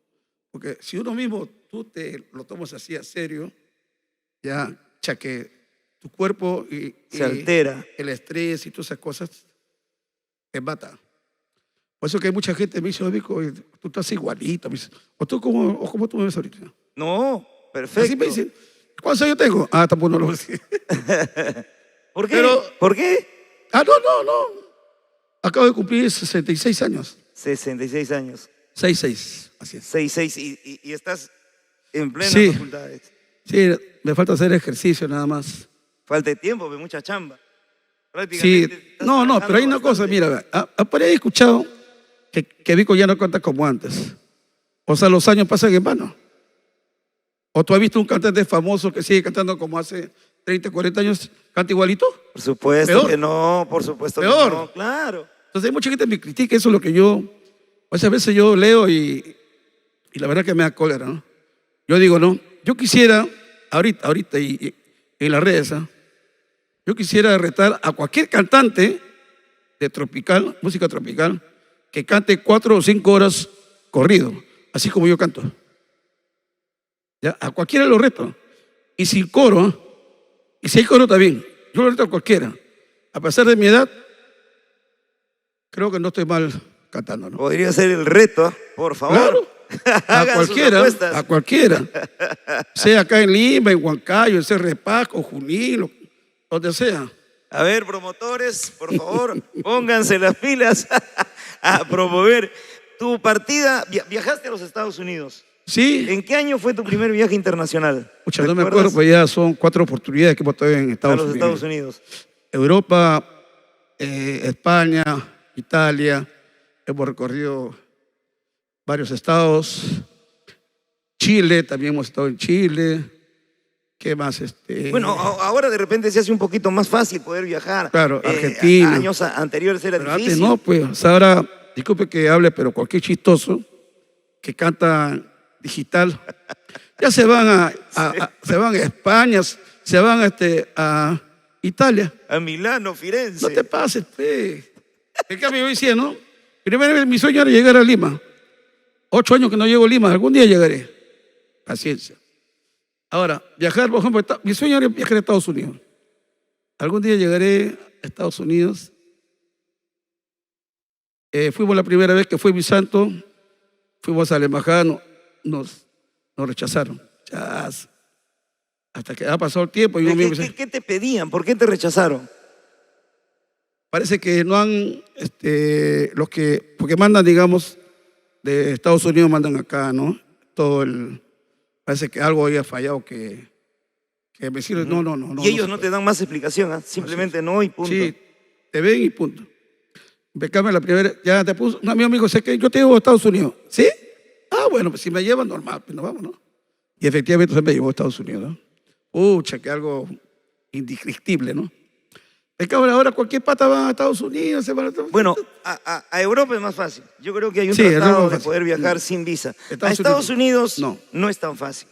Porque si uno mismo, tú te lo tomas así a serio, ya, que tu cuerpo se altera. el estrés y todas esas cosas te mata. Por eso que hay mucha gente que me dice, oye, Vico, tú estás igualito. Me dice, o cómo tú me ves ahorita. No, perfecto. Así me dicen, ¿cuántos años tengo? Ah, tampoco no lo sé. ¿Por qué? Pero- ¿Por qué? Ah, no. Acabo de cumplir 66 años. 66 años. 66, así es. 66 y estás en plenas Sí. facultades. Sí, me falta hacer ejercicio nada más. Falta de tiempo, ve mucha chamba. Sí, Prácticamente estás no, trabajando pero hay una cosa, bastante. mira, por ahí he escuchado que Vico ya no canta como antes. O sea, los años pasan en vano. ¿O tú has visto un cantante famoso que sigue cantando como hace 30, 40 años, canta igualito? Por supuesto Peor. que no, por supuesto Peor. que no, claro. Entonces hay mucha gente que me critica, eso es lo que yo, muchas veces yo leo y la verdad que me da cólera, ¿no? Yo digo, no, yo quisiera, ahorita y en las redes, ¿ah? Yo quisiera retar a cualquier cantante de tropical, música tropical, que cante 4 o 5 horas corrido, así como yo canto. ¿Ya? A cualquiera lo reto. Y sin coro, ¿ah? Y si hay coro también, yo lo reto a cualquiera. A pesar de mi edad, creo que no estoy mal cantando, ¿no? Podría ser el reto, ¿ah? Por favor. Claro. A Hagan sus cualquiera, apuestas. a cualquiera. Sea acá en Lima, en Huancayo, en Cerro de Pasco, Junín, donde sea. A ver, promotores, por favor, pónganse las pilas a promover tu partida. Viajaste a los Estados Unidos. Sí, ¿En qué año fue tu primer viaje internacional? muchas no me ¿Recuerdas? acuerdo, pues ya son 4 oportunidades que hemos estado en A Estados los Unidos. Estados Unidos. Europa, España, Italia, hemos recorrido varios estados. Chile, también hemos estado en Chile. ¿Qué más? Bueno, ahora de repente se hace un poquito más fácil poder viajar. Claro, Argentina. Años anteriores era pero difícil. antes no, pues. O sea, ahora, disculpe que hable, pero cualquier chistoso que canta digital. Ya se van se van a España, se van a Italia. A Milano, Firenze. No te pases, pe. En cambio yo decía, ¿no? Primero mi sueño era llegar a Lima. 8 años que no llego a Lima, algún día llegaré. Paciencia. Ahora, viajar, por ejemplo, mi sueño era viajar a Estados Unidos. Algún día llegaré a Estados Unidos. Fuimos la primera vez que fue mi santo, fuimos a la embajada, nos rechazaron. Hasta que ha pasado el tiempo. ¿Qué te pedían? ¿Por qué te rechazaron? Parece que no han, porque mandan, digamos, de Estados Unidos mandan acá, ¿no? Parece que algo había fallado que me sirve, no. Y ellos no te dan más explicación, ¿eh? Simplemente no y punto. Sí, te ven y punto. Became la primera, ya te puso, un amigo me dijo, sé que yo te llevo a Estados Unidos. ¿Sí? Bueno, pues si me llevan, normal, pues nos vamos, ¿no? Y efectivamente se me llevó a Estados Unidos, ¿no? Pucha, que algo indescriptible, ¿no? Ahora cualquier pata va a Estados Unidos, se van a... Bueno, a Europa es más fácil. Yo creo que hay un tratado de poder viajar sin visa. A Estados Unidos no es tan fácil.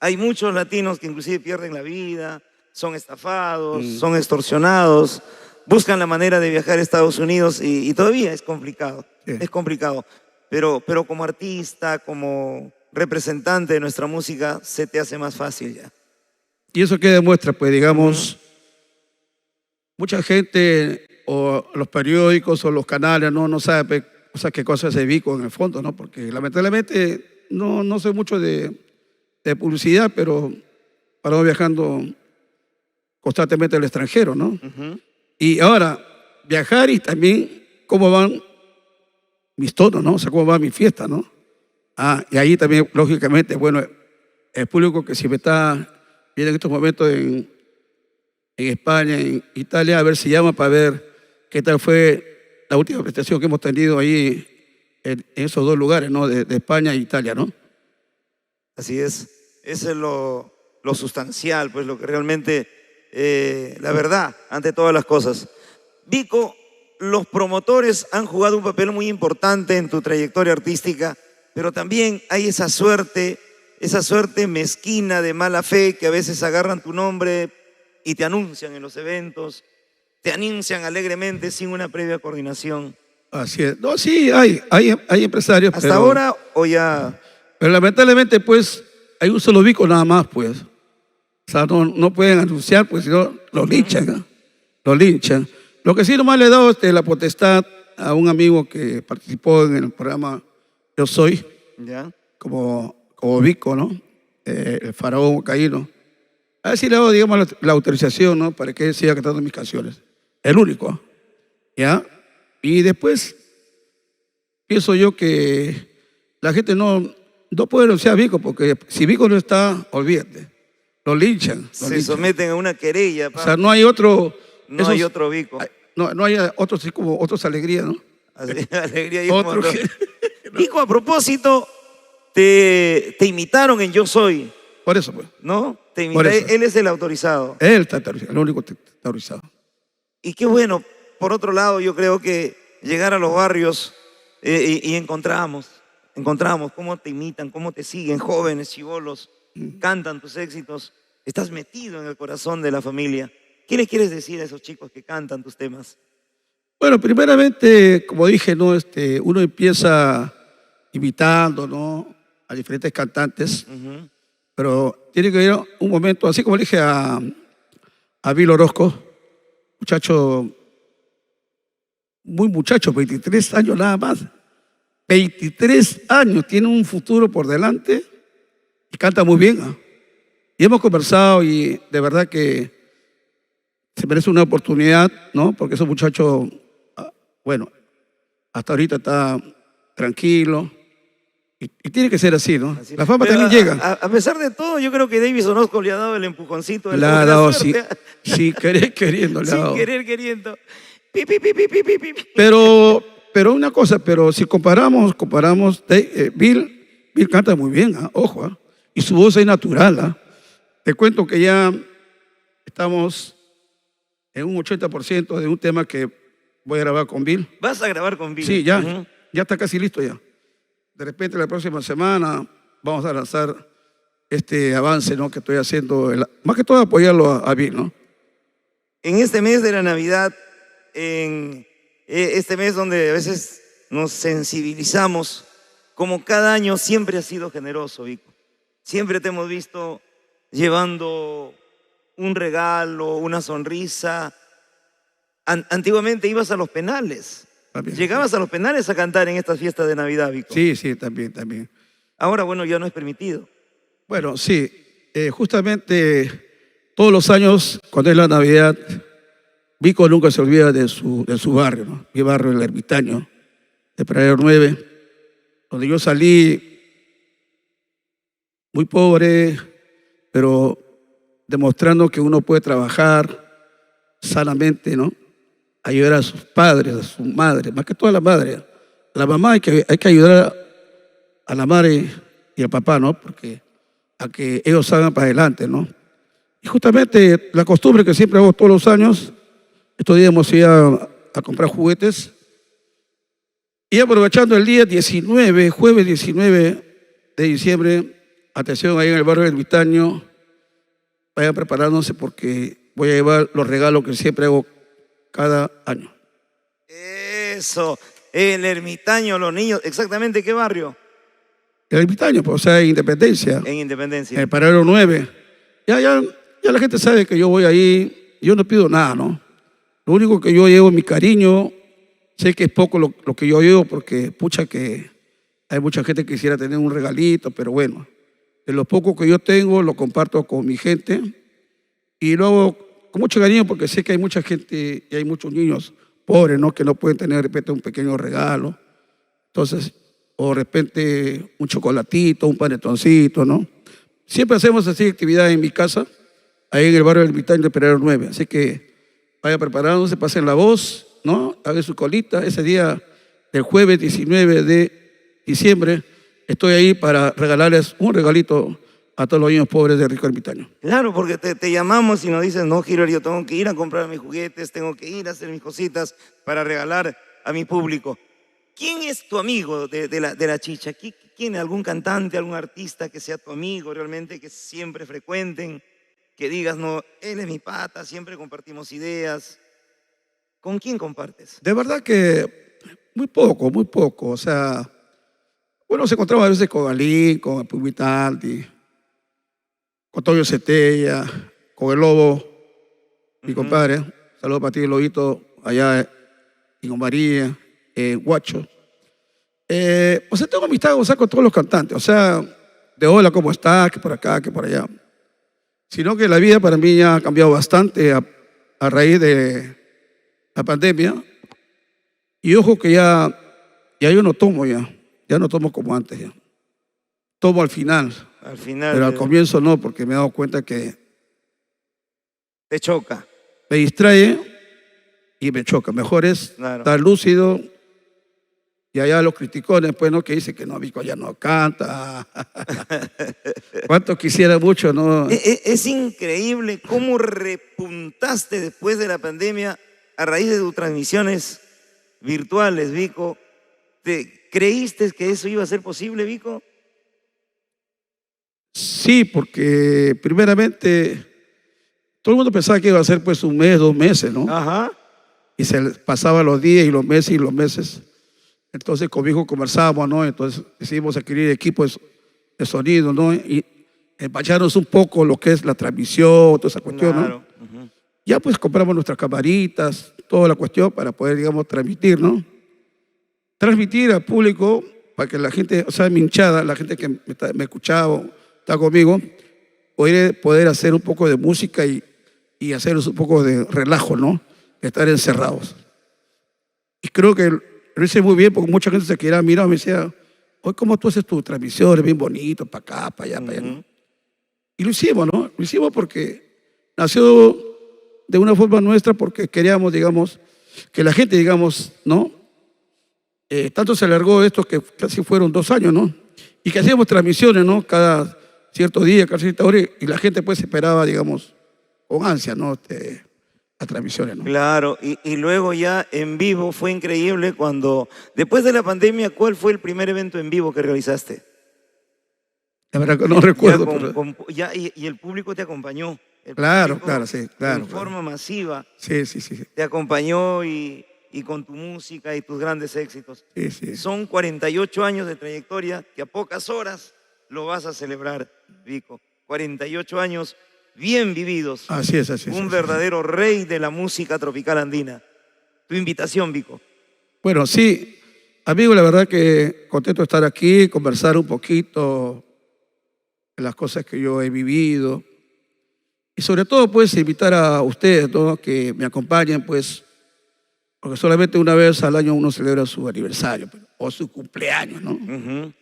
Hay muchos latinos que inclusive pierden la vida, son estafados, son extorsionados, buscan la manera de viajar a Estados Unidos y todavía es complicado. Sí. Es complicado. Pero como artista, como representante de nuestra música, se te hace más fácil ya. Y eso que demuestra, pues digamos, mucha gente o los periódicos o los canales no sabe qué cosas se Vico en el fondo, ¿no? Porque lamentablemente no soy mucho de publicidad, pero paramos viajando constantemente al extranjero, ¿no? Y ahora, viajar y también cómo van mis tonos, ¿no? O sea, cómo va mi fiesta, ¿no? Y ahí también, lógicamente, bueno, el público que si me está viendo en estos momentos en España, en Italia, a ver si llama para ver qué tal fue la última presentación que hemos tenido ahí en esos 2 lugares, ¿no? De España e Italia, ¿no? Así es. Eso es lo sustancial, pues lo que realmente, la verdad, ante todas las cosas. Vico, los promotores han jugado un papel muy importante en tu trayectoria artística, pero también hay esa suerte mezquina de mala fe que a veces agarran tu nombre y te anuncian en los eventos, te anuncian alegremente sin una previa coordinación. Así es. No, sí, hay empresarios. ¿Hasta ahora o ya? Pero lamentablemente, pues, hay un solo Vico nada más, pues. O sea, no pueden anunciar, pues, si no, los linchan, ¿no? Los linchan. Lo que sí nomás le he dado la potestad a un amigo que participó en el programa Yo Soy, ¿ya? Como Vico, ¿no? El faraón caíno. A ver si le hago, digamos, la autorización, ¿no? Para que él siga cantando mis canciones. El único, ¿ya? Y después, pienso yo que la gente no puede denunciar a Vico, porque si Vico no está, olvídate. Lo linchan. Se someten a una querella. O sea, no hay otro... No hay otro Vico. No hay otros, así como otros alegrías, ¿no? Alegría y otro. Vico, a propósito, te imitaron en Yo Soy. Por eso, pues. ¿No? Él es el autorizado. Él está autorizado, el único que está autorizado. Y qué bueno, por otro lado, yo creo que llegar a los barrios y encontramos cómo te imitan, cómo te siguen, jóvenes, chibolos, cantan tus éxitos. Estás metido en el corazón de la familia. ¿Qué le quieres decir a esos chicos que cantan tus temas? Bueno, primeramente, como dije, ¿no? Uno empieza imitando, ¿no? A diferentes cantantes, pero tiene que haber un momento, así como le dije a Bill Orozco, muy muchacho, 23 años nada más. 23 años, tiene un futuro por delante y canta muy bien, ¿eh? Y hemos conversado y de verdad que se merece una oportunidad, ¿no? Porque ese muchacho, bueno, hasta ahorita está tranquilo y tiene que ser así, ¿no? Así. La fama también llega. A pesar de todo, yo creo que Davis Orozco le ha dado el empujoncito. Le ha dado, sí, queriendo. Sin querer, queriendo. Pero una cosa, si comparamos, Bill canta muy bien, ¿eh? Ojo, ¿eh? Y su voz es natural, ¿eh? Te cuento que ya estamos en un 80% de un tema que voy a grabar con Bill. ¿Vas a grabar con Bill? Sí, ya está casi listo ya. De repente la próxima semana vamos a lanzar este avance, ¿no?, que estoy haciendo, más que todo apoyarlo a Vic, ¿no? En este mes de la Navidad, en este mes donde a veces nos sensibilizamos, como cada año siempre has sido generoso, Vico. Siempre te hemos visto llevando un regalo, una sonrisa. Antiguamente ibas a los penales. También, Llegabas sí. a los penales a cantar en estas fiestas de Navidad, Vico. Sí, sí, también, también. Ahora, bueno, ya no es permitido. Bueno, sí, justamente todos los años, cuando es la Navidad, Vico nunca se olvida de su barrio, ¿no? Mi barrio, el Ermitaño, de Pradero 9, donde yo salí muy pobre, pero demostrando que uno puede trabajar sanamente, ¿no? Ayudar a sus padres, a sus madres, más que toda la madre. La mamá hay que ayudar a la madre y al papá, ¿no? Porque a que ellos salgan para adelante, ¿no? Y justamente la costumbre que siempre hago todos los años, estos días hemos ido a comprar juguetes y aprovechando el día 19, jueves 19 de diciembre, atención ahí en el barrio del Ermitaño, vayan preparándose porque voy a llevar los regalos que siempre hago cada año. Eso, el Ermitaño, los niños. ¿Exactamente qué barrio? El Ermitaño, pues, o sea, en Independencia, En en Independencia. el Paradero 9. Ya la gente sabe que yo voy ahí, yo no pido nada, ¿no? Lo único que yo llevo es mi cariño. Sé que es poco lo que yo llevo porque, pucha, que hay mucha gente que quisiera tener un regalito, pero bueno, de lo poco que yo tengo lo comparto con mi gente y lo hago con mucho cariño porque sé que hay mucha gente y hay muchos niños pobres, ¿no?, que no pueden tener de repente un pequeño regalo. Entonces, o de repente un chocolatito, un panetoncito, ¿no? Siempre hacemos así actividades en mi casa, ahí en el barrio del Ermitaño de Pradero 9. Así que vaya preparándose, pasen la voz, ¿no? Hagan su colita. Ese día, el jueves 19 de diciembre, estoy ahí para regalarles un regalito a todos los niños pobres de Rico Ermitaño. Claro, porque te llamamos y nos dices, no, Gilbert, yo tengo que ir a comprar mis juguetes, tengo que ir a hacer mis cositas para regalar a mi público. ¿Quién es tu amigo de la chicha? ¿Quién? ¿Algún cantante, algún artista que sea tu amigo realmente, que siempre frecuenten? Que digas, no, él es mi pata, siempre compartimos ideas. ¿Con quién compartes? De verdad que muy poco, muy poco. O sea, bueno, se encontraba a veces con Alín, con el Pumitanti, con Toyo Cetella, con el Lobo, mi compadre. Saludos para ti, Lobito, allá en María, en Huacho. O sea, tengo amistad, o sea, con todos los cantantes. O sea, de hola, ¿cómo estás? Que por acá, que por allá. Sino que la vida para mí ya ha cambiado bastante a raíz de la pandemia. Y ojo que ya yo no tomo ya no tomo como antes ya. Tomo al final, Al final pero al comienzo no, porque me he dado cuenta que te choca. me distrae y me choca. Mejor es Claro. estar lúcido. Y allá los criticones, pues, ¿no?, que dicen que no, Vico ya no canta. Cuánto quisiera mucho, ¿no? Es increíble cómo repuntaste después de la pandemia a raíz de tus transmisiones virtuales, Vico. ¿Creíste que eso iba a ser posible, Vico? Sí, porque primeramente todo el mundo pensaba que iba a ser pues un mes, 2 meses, ¿no? Ajá. Y se pasaban los días y los meses y los meses. Entonces con mi hijo conversábamos, ¿no? Entonces decidimos adquirir equipos de sonido, ¿no? Y empacharnos un poco lo que es la transmisión, toda esa cuestión, Claro. ¿no? Ya pues compramos nuestras camaritas, toda la cuestión para poder, digamos, transmitir, ¿no? Transmitir al público para que la gente, o sea, mi hinchada, la gente que me escuchaba, está conmigo, poder hacer un poco de música y hacer un poco de relajo, ¿no? De estar encerrados. Y creo que lo hice muy bien porque mucha gente se quería mirar y me decía, oye, ¿cómo tú haces tus transmisiones bien bonitos, para acá, para allá, para allá, ¿no? Y lo hicimos, ¿no? Lo hicimos porque nació de una forma nuestra porque queríamos, digamos, que la gente, digamos, ¿no? Tanto se alargó esto que casi fueron 2 años, ¿no? Y que hacíamos transmisiones, ¿no? Cada cierto día, cada cierta hora, y la gente pues esperaba, digamos, con ansia, ¿no? Las transmisiones, ¿no? Claro, y luego ya en vivo fue increíble cuando, después de la pandemia, ¿cuál fue el primer evento en vivo que realizaste? La verdad que no recuerdo. Pero... y el público te acompañó. Claro, sí, claro. En forma masiva. Sí. Te acompañó y con tu música y tus grandes éxitos. Sí. Son 48 años de trayectoria que a pocas horas lo vas a celebrar, Vico. 48 años bien vividos. Así es. Un verdadero rey de la música tropical andina. Tu invitación, Vico. Bueno, sí, amigo, la verdad que contento de estar aquí, conversar un poquito de las cosas que yo he vivido. Y sobre todo, pues, invitar a ustedes, ¿no?, que me acompañen, pues, porque solamente una vez al año uno celebra su aniversario, pues, o su cumpleaños, ¿no? Uh-huh.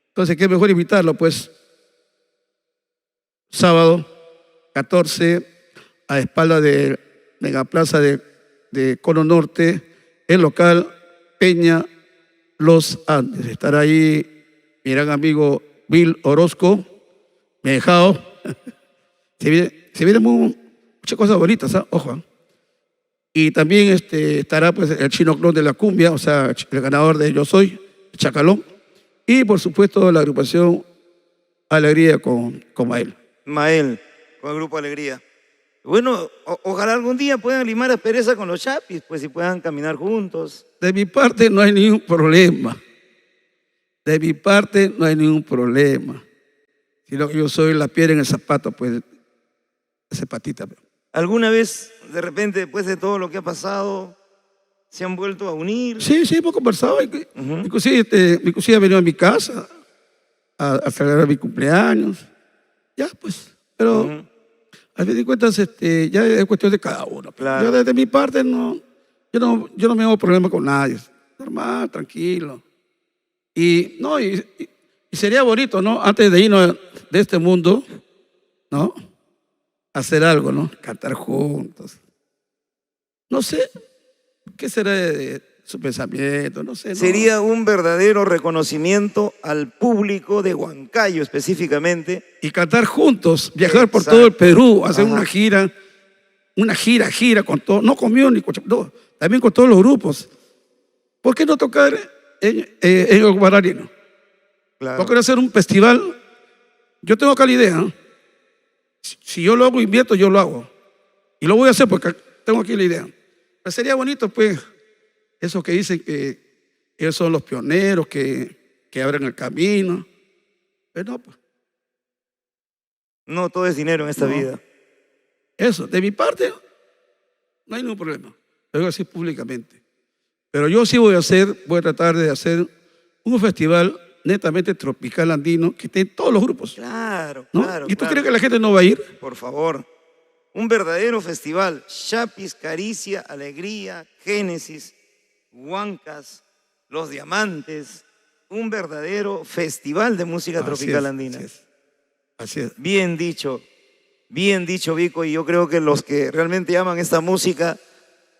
Entonces, qué mejor invitarlo, pues, sábado 14, a espalda de Megaplaza de Cono Norte, el local Peña Los Andes. Estará ahí mi gran amigo Bill Orozco, me ha dejado. Se vienen muchas cosas bonitas, ¿eh? Ojo. ¿Eh? Y también estará pues el Chino Clon de la cumbia, o sea, el ganador de Yo Soy, Chacalón. Y por supuesto la agrupación Alegría con Mael. Mael, con el grupo Alegría. Bueno, ojalá algún día puedan limar aspereza con los Chapis, pues, y puedan caminar juntos. De mi parte no hay ningún problema. De mi parte no hay ningún problema. Sino que yo soy la piedra en el zapato, pues, ese patita. ¿Alguna vez, de repente, después de todo lo que ha pasado, se han vuelto a unir? Sí, hemos conversado. Inclusive ha venido a mi casa a celebrar mi cumpleaños. Ya, pues, pero al fin de cuentas ya es cuestión de cada uno. Claro. Yo desde mi parte yo no me hago problema con nadie. Normal, tranquilo. Y sería bonito, ¿no?, antes de irnos de este mundo, ¿no?, hacer algo, ¿no?, cantar juntos. No sé qué será de su pensamiento, no sé. ¿No? Sería un verdadero reconocimiento al público de Huancayo específicamente. Y cantar juntos, viajar por Exacto. todo el Perú, hacer una gira con todo, no conmigo ni con no, también con todos los grupos. ¿Por qué no tocar en el Guararino? Claro. ¿Por qué no hacer un festival? Yo tengo acá la idea, ¿no? Si yo lo hago, invierto, yo lo hago. Y lo voy a hacer porque tengo aquí la idea. Pero sería bonito, pues, eso que dicen que ellos son los pioneros, que abren el camino. Pero no, pues. No todo es dinero en esta vida. Eso, de mi parte, no hay ningún problema. Lo digo así públicamente. Pero yo sí voy a tratar de hacer un festival netamente tropical andino que esté en todos los grupos. Claro, ¿no? claro. ¿Y tú crees que la gente no va a ir? Por favor. Un verdadero festival. Chapis, Caricia, Alegría, Génesis, Huancas, Los Diamantes. Un verdadero festival de música tropical andina. Así es. Bien dicho, Vico. Y yo creo que los que realmente aman esta música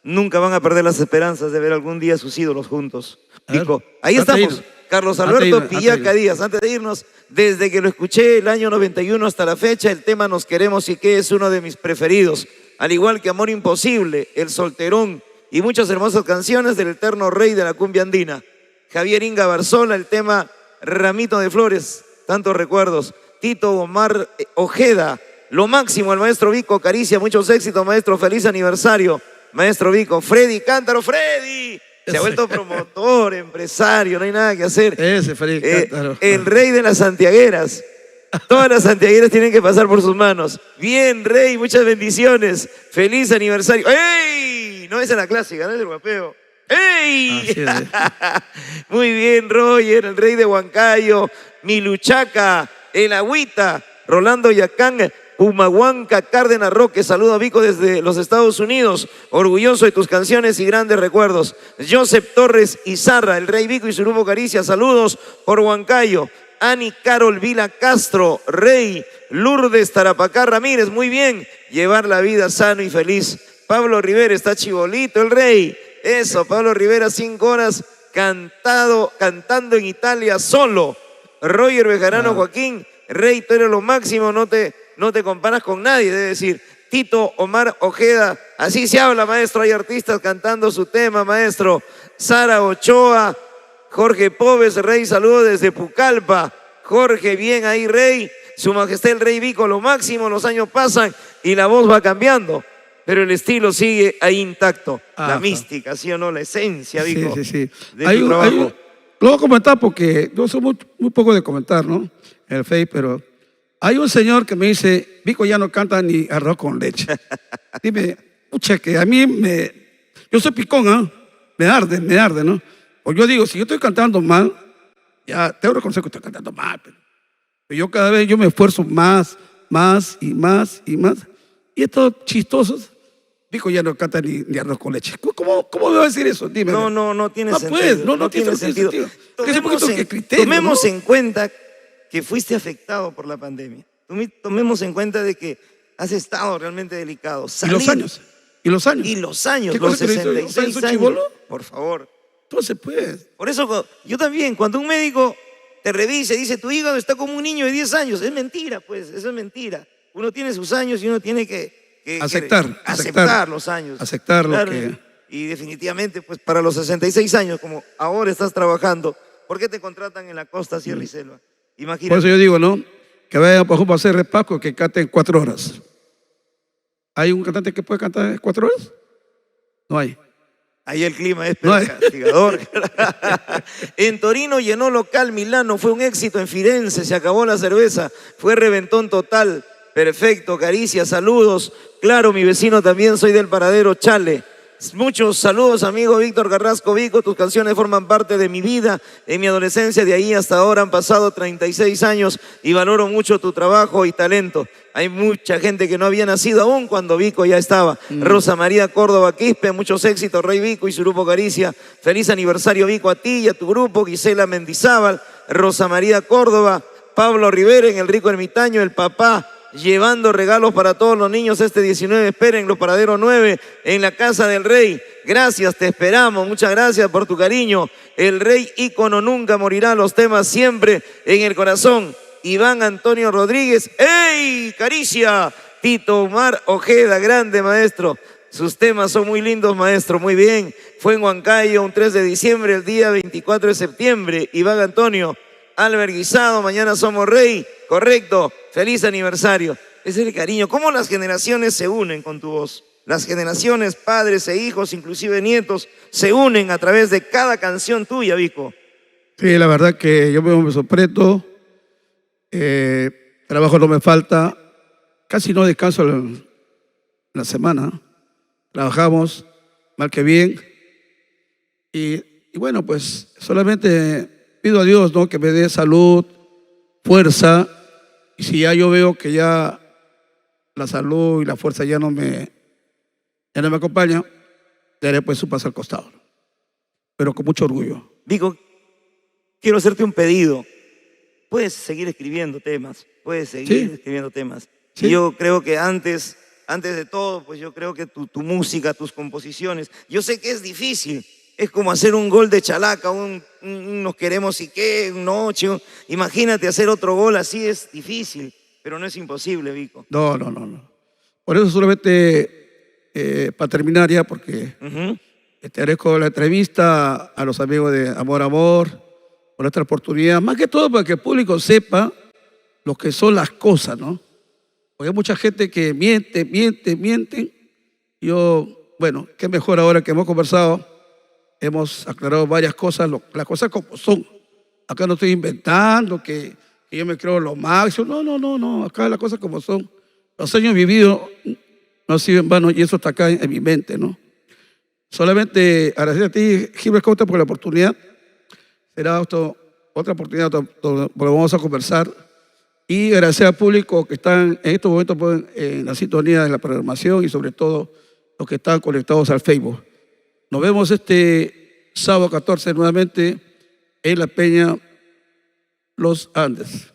nunca van a perder las esperanzas de ver algún día a sus ídolos juntos. Vico, ahí estamos. Carlos Alberto Pillaca Díaz, antes de irnos, desde que lo escuché el año 91 hasta la fecha, el tema Nos Queremos y Qué es uno de mis preferidos. Al igual que Amor Imposible, El Solterón y muchas hermosas canciones del eterno rey de la cumbia andina. Javier Inga Barzola, el tema Ramito de Flores, tantos recuerdos. Tito Omar Ojeda, lo máximo, el maestro Vico, Caricia, muchos éxitos, maestro, feliz aniversario, maestro Vico. Freddy Cántaro, Freddy. Se ha vuelto promotor, empresario, no hay nada que hacer. Ese Freddy Cántaro. El rey de las santiagueras. Todas las santiagueras tienen que pasar por sus manos. Bien, rey, muchas bendiciones. Feliz aniversario. ¡Ey! No es en la clásica, no es el guapeo. ¡Ey! Muy bien, Roger, el rey de Huancayo. Miluchaca, el Agüita, Rolando Yacán, Humahuanca, Cárdenas Roque. Saludo a Vico desde los Estados Unidos. Orgulloso de tus canciones y grandes recuerdos. Joseph Torres Izarra, el rey Vico y su grupo Caricia. Saludos por Huancayo. Ani Carol Vila Castro, rey. Lourdes Tarapacá Ramírez, muy bien. Llevar la vida sano y feliz. Pablo Rivera, está chibolito el rey. Eso, Pablo Rivera, 5 horas cantando en Italia solo. Roger Bejarano Joaquín, rey, tú eres lo máximo, no te comparas con nadie, debe decir. Tito Omar Ojeda, así se habla, maestro, hay artistas cantando su tema, maestro. Sara Ochoa, Jorge Pobes, rey, saludo desde Pucallpa. Jorge, bien ahí, Rey. Su Majestad el Rey Vico, lo máximo, los años pasan y la voz va cambiando, pero el estilo sigue ahí intacto. La Ajá. mística, ¿sí o no? La esencia, Sí, Vico, sí, sí. de tu trabajo. Lo voy a comentar porque yo soy muy poco de comentar, ¿no? En el Face, pero hay un señor que me dice, Vico ya no canta ni arroz con leche. Dime, pucha, que a mí yo soy picón, ¿ah? Me arde, ¿no? Pues yo digo, si yo estoy cantando mal, ya tengo que reconocer que estoy cantando mal, pero yo cada vez yo me esfuerzo más y más. Y estos chistosos, Vico ya no canta ni arroz con leche. ¿Cómo me va a decir eso? Dime. No tiene No, sentido. pues, no tiene sentido. Porque es un poquito que criterio, Tomemos ¿no? en cuenta que fuiste afectado por la pandemia. Tomemos en cuenta de que has estado realmente delicado. Y los años. Y los años, ¿Qué los cosa que le hizo? 66 ¿Soy años. chibolo? Por favor. Entonces, pues. Por eso yo también, cuando un médico te revise, dice, tu hígado está como un niño de 10 años, es mentira, pues, eso es mentira. Uno tiene sus años y uno tiene que aceptar los años. Aceptar lo Claro, que... Y definitivamente, pues, para los 66 años, como ahora estás trabajando, ¿por qué te contratan en la costa, sierra y selva? Por Imagínate. eso yo digo, ¿no? Que vayan, por ejemplo, a hacer repaco que canten 4 horas. ¿Hay un cantante que puede cantar 4 horas? No hay. Ahí el clima es No hay. castigador. En Torino llenó local, Milano fue un éxito, en Firenze se acabó la cerveza, fue reventón total. Perfecto, caricias, saludos. Claro, mi vecino también, soy del paradero Chale. Muchos saludos, amigo Víctor Carrasco. Vico, tus canciones forman parte de mi vida. En mi adolescencia, de ahí hasta ahora han pasado 36 años y valoro mucho tu trabajo y talento. Hay mucha gente que no había nacido aún cuando Vico ya estaba. Rosa María Córdoba Quispe, muchos éxitos, Rey Vico y su grupo Caricia. Feliz aniversario, Vico, a ti y a tu grupo. Gisela Mendizábal, Rosa María Córdoba, Pablo Rivera en El Rico Ermitaño, el papá, llevando regalos para todos los niños este 19. Esperen los paraderos 9 en la Casa del Rey. Gracias, te esperamos. Muchas gracias por tu cariño. El Rey ícono nunca morirá. Los temas siempre en el corazón. Iván Antonio Rodríguez. ¡Ey! Caricia. Tito Omar Ojeda, grande maestro. Sus temas son muy lindos, maestro. Muy bien. Fue en Huancayo un 3 de diciembre, el día 24 de septiembre. Iván Antonio. Albert Guisado, mañana somos Rey. Correcto. Feliz aniversario. Ese es el cariño. ¿Cómo las generaciones se unen con tu voz? Las generaciones, padres e hijos, inclusive nietos, se unen a través de cada canción tuya, Vico. Sí, la verdad que yo me sorprendo. Trabajo no me falta. Casi no descanso la semana. Trabajamos mal que bien. Y bueno, pues solamente pido a Dios, ¿no?, que me dé salud, fuerza. Y si ya yo veo que ya la salud y la fuerza ya no me acompañan, daré pues su paso al costado. Pero con mucho orgullo. Vico, quiero hacerte un pedido. Puedes seguir escribiendo temas, escribiendo temas. Sí. Y yo creo que antes de todo, pues yo creo que tu música, tus composiciones, yo sé que es difícil. Es como hacer un gol de chalaca, un nos queremos y qué, un noche. Imagínate hacer otro gol así, es difícil, pero no es imposible, Vico. No. Por eso solamente, para terminar ya, porque te agradezco la entrevista a los amigos de Amor, por esta oportunidad. Más que todo para que el público sepa lo que son las cosas, ¿no? Porque hay mucha gente que miente. Yo, bueno, qué mejor ahora que hemos conversado. Hemos aclarado varias cosas, las cosas como son. Acá no estoy inventando que yo me creo lo máximo. No. Acá las cosas como son. Los años vividos no han sido en vano y eso está acá en mi mente, ¿no? Solamente agradecer a ti, Gilbert Costa, por la oportunidad. Será otra oportunidad donde vamos a conversar. Y agradecer al público que están en estos momentos pues, en la sintonía de la programación y sobre todo los que están conectados al Facebook. Nos vemos este sábado 14 nuevamente en La Peña, Los Andes.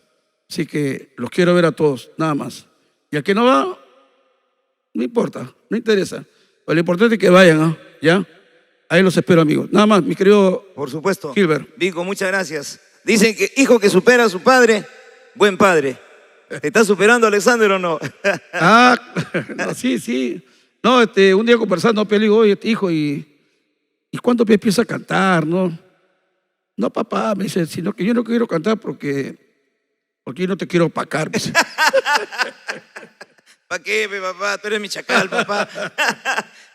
Así que los quiero ver a todos, nada más. Y al que no va, no importa, no interesa. Pero lo importante es que vayan, ¿no? ¿Ya? Ahí los espero, amigos. Nada más, mi querido Por supuesto. Gilbert. Vico, muchas gracias. Dicen que hijo que supera a su padre, buen padre. ¿Te está superando, Alexander, o no? No, sí. No, un día conversando, le digo, oye, hijo, ¿y cuándo empieza a cantar, no? No, papá, me dice, sino que yo no quiero cantar porque Porque yo no te quiero opacar. ¿Para qué, papá? Tú eres mi chacal, papá.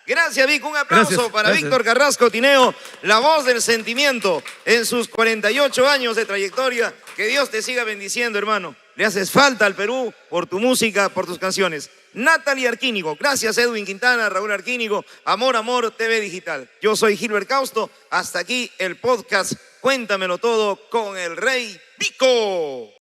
Gracias, Vic. Un aplauso Gracias, para gracias. Víctor Carrasco Tineo, la voz del sentimiento en sus 48 años de trayectoria. Que Dios te siga bendiciendo, hermano. Le haces falta al Perú por tu música, por tus canciones. Natalie Arquínigo. Gracias, Edwin Quintana, Raúl Arquínigo. Amor, Amor, TV Digital. Yo soy Gilbert Causto. Hasta aquí el podcast Cuéntamelo Todo con el Rey Pico.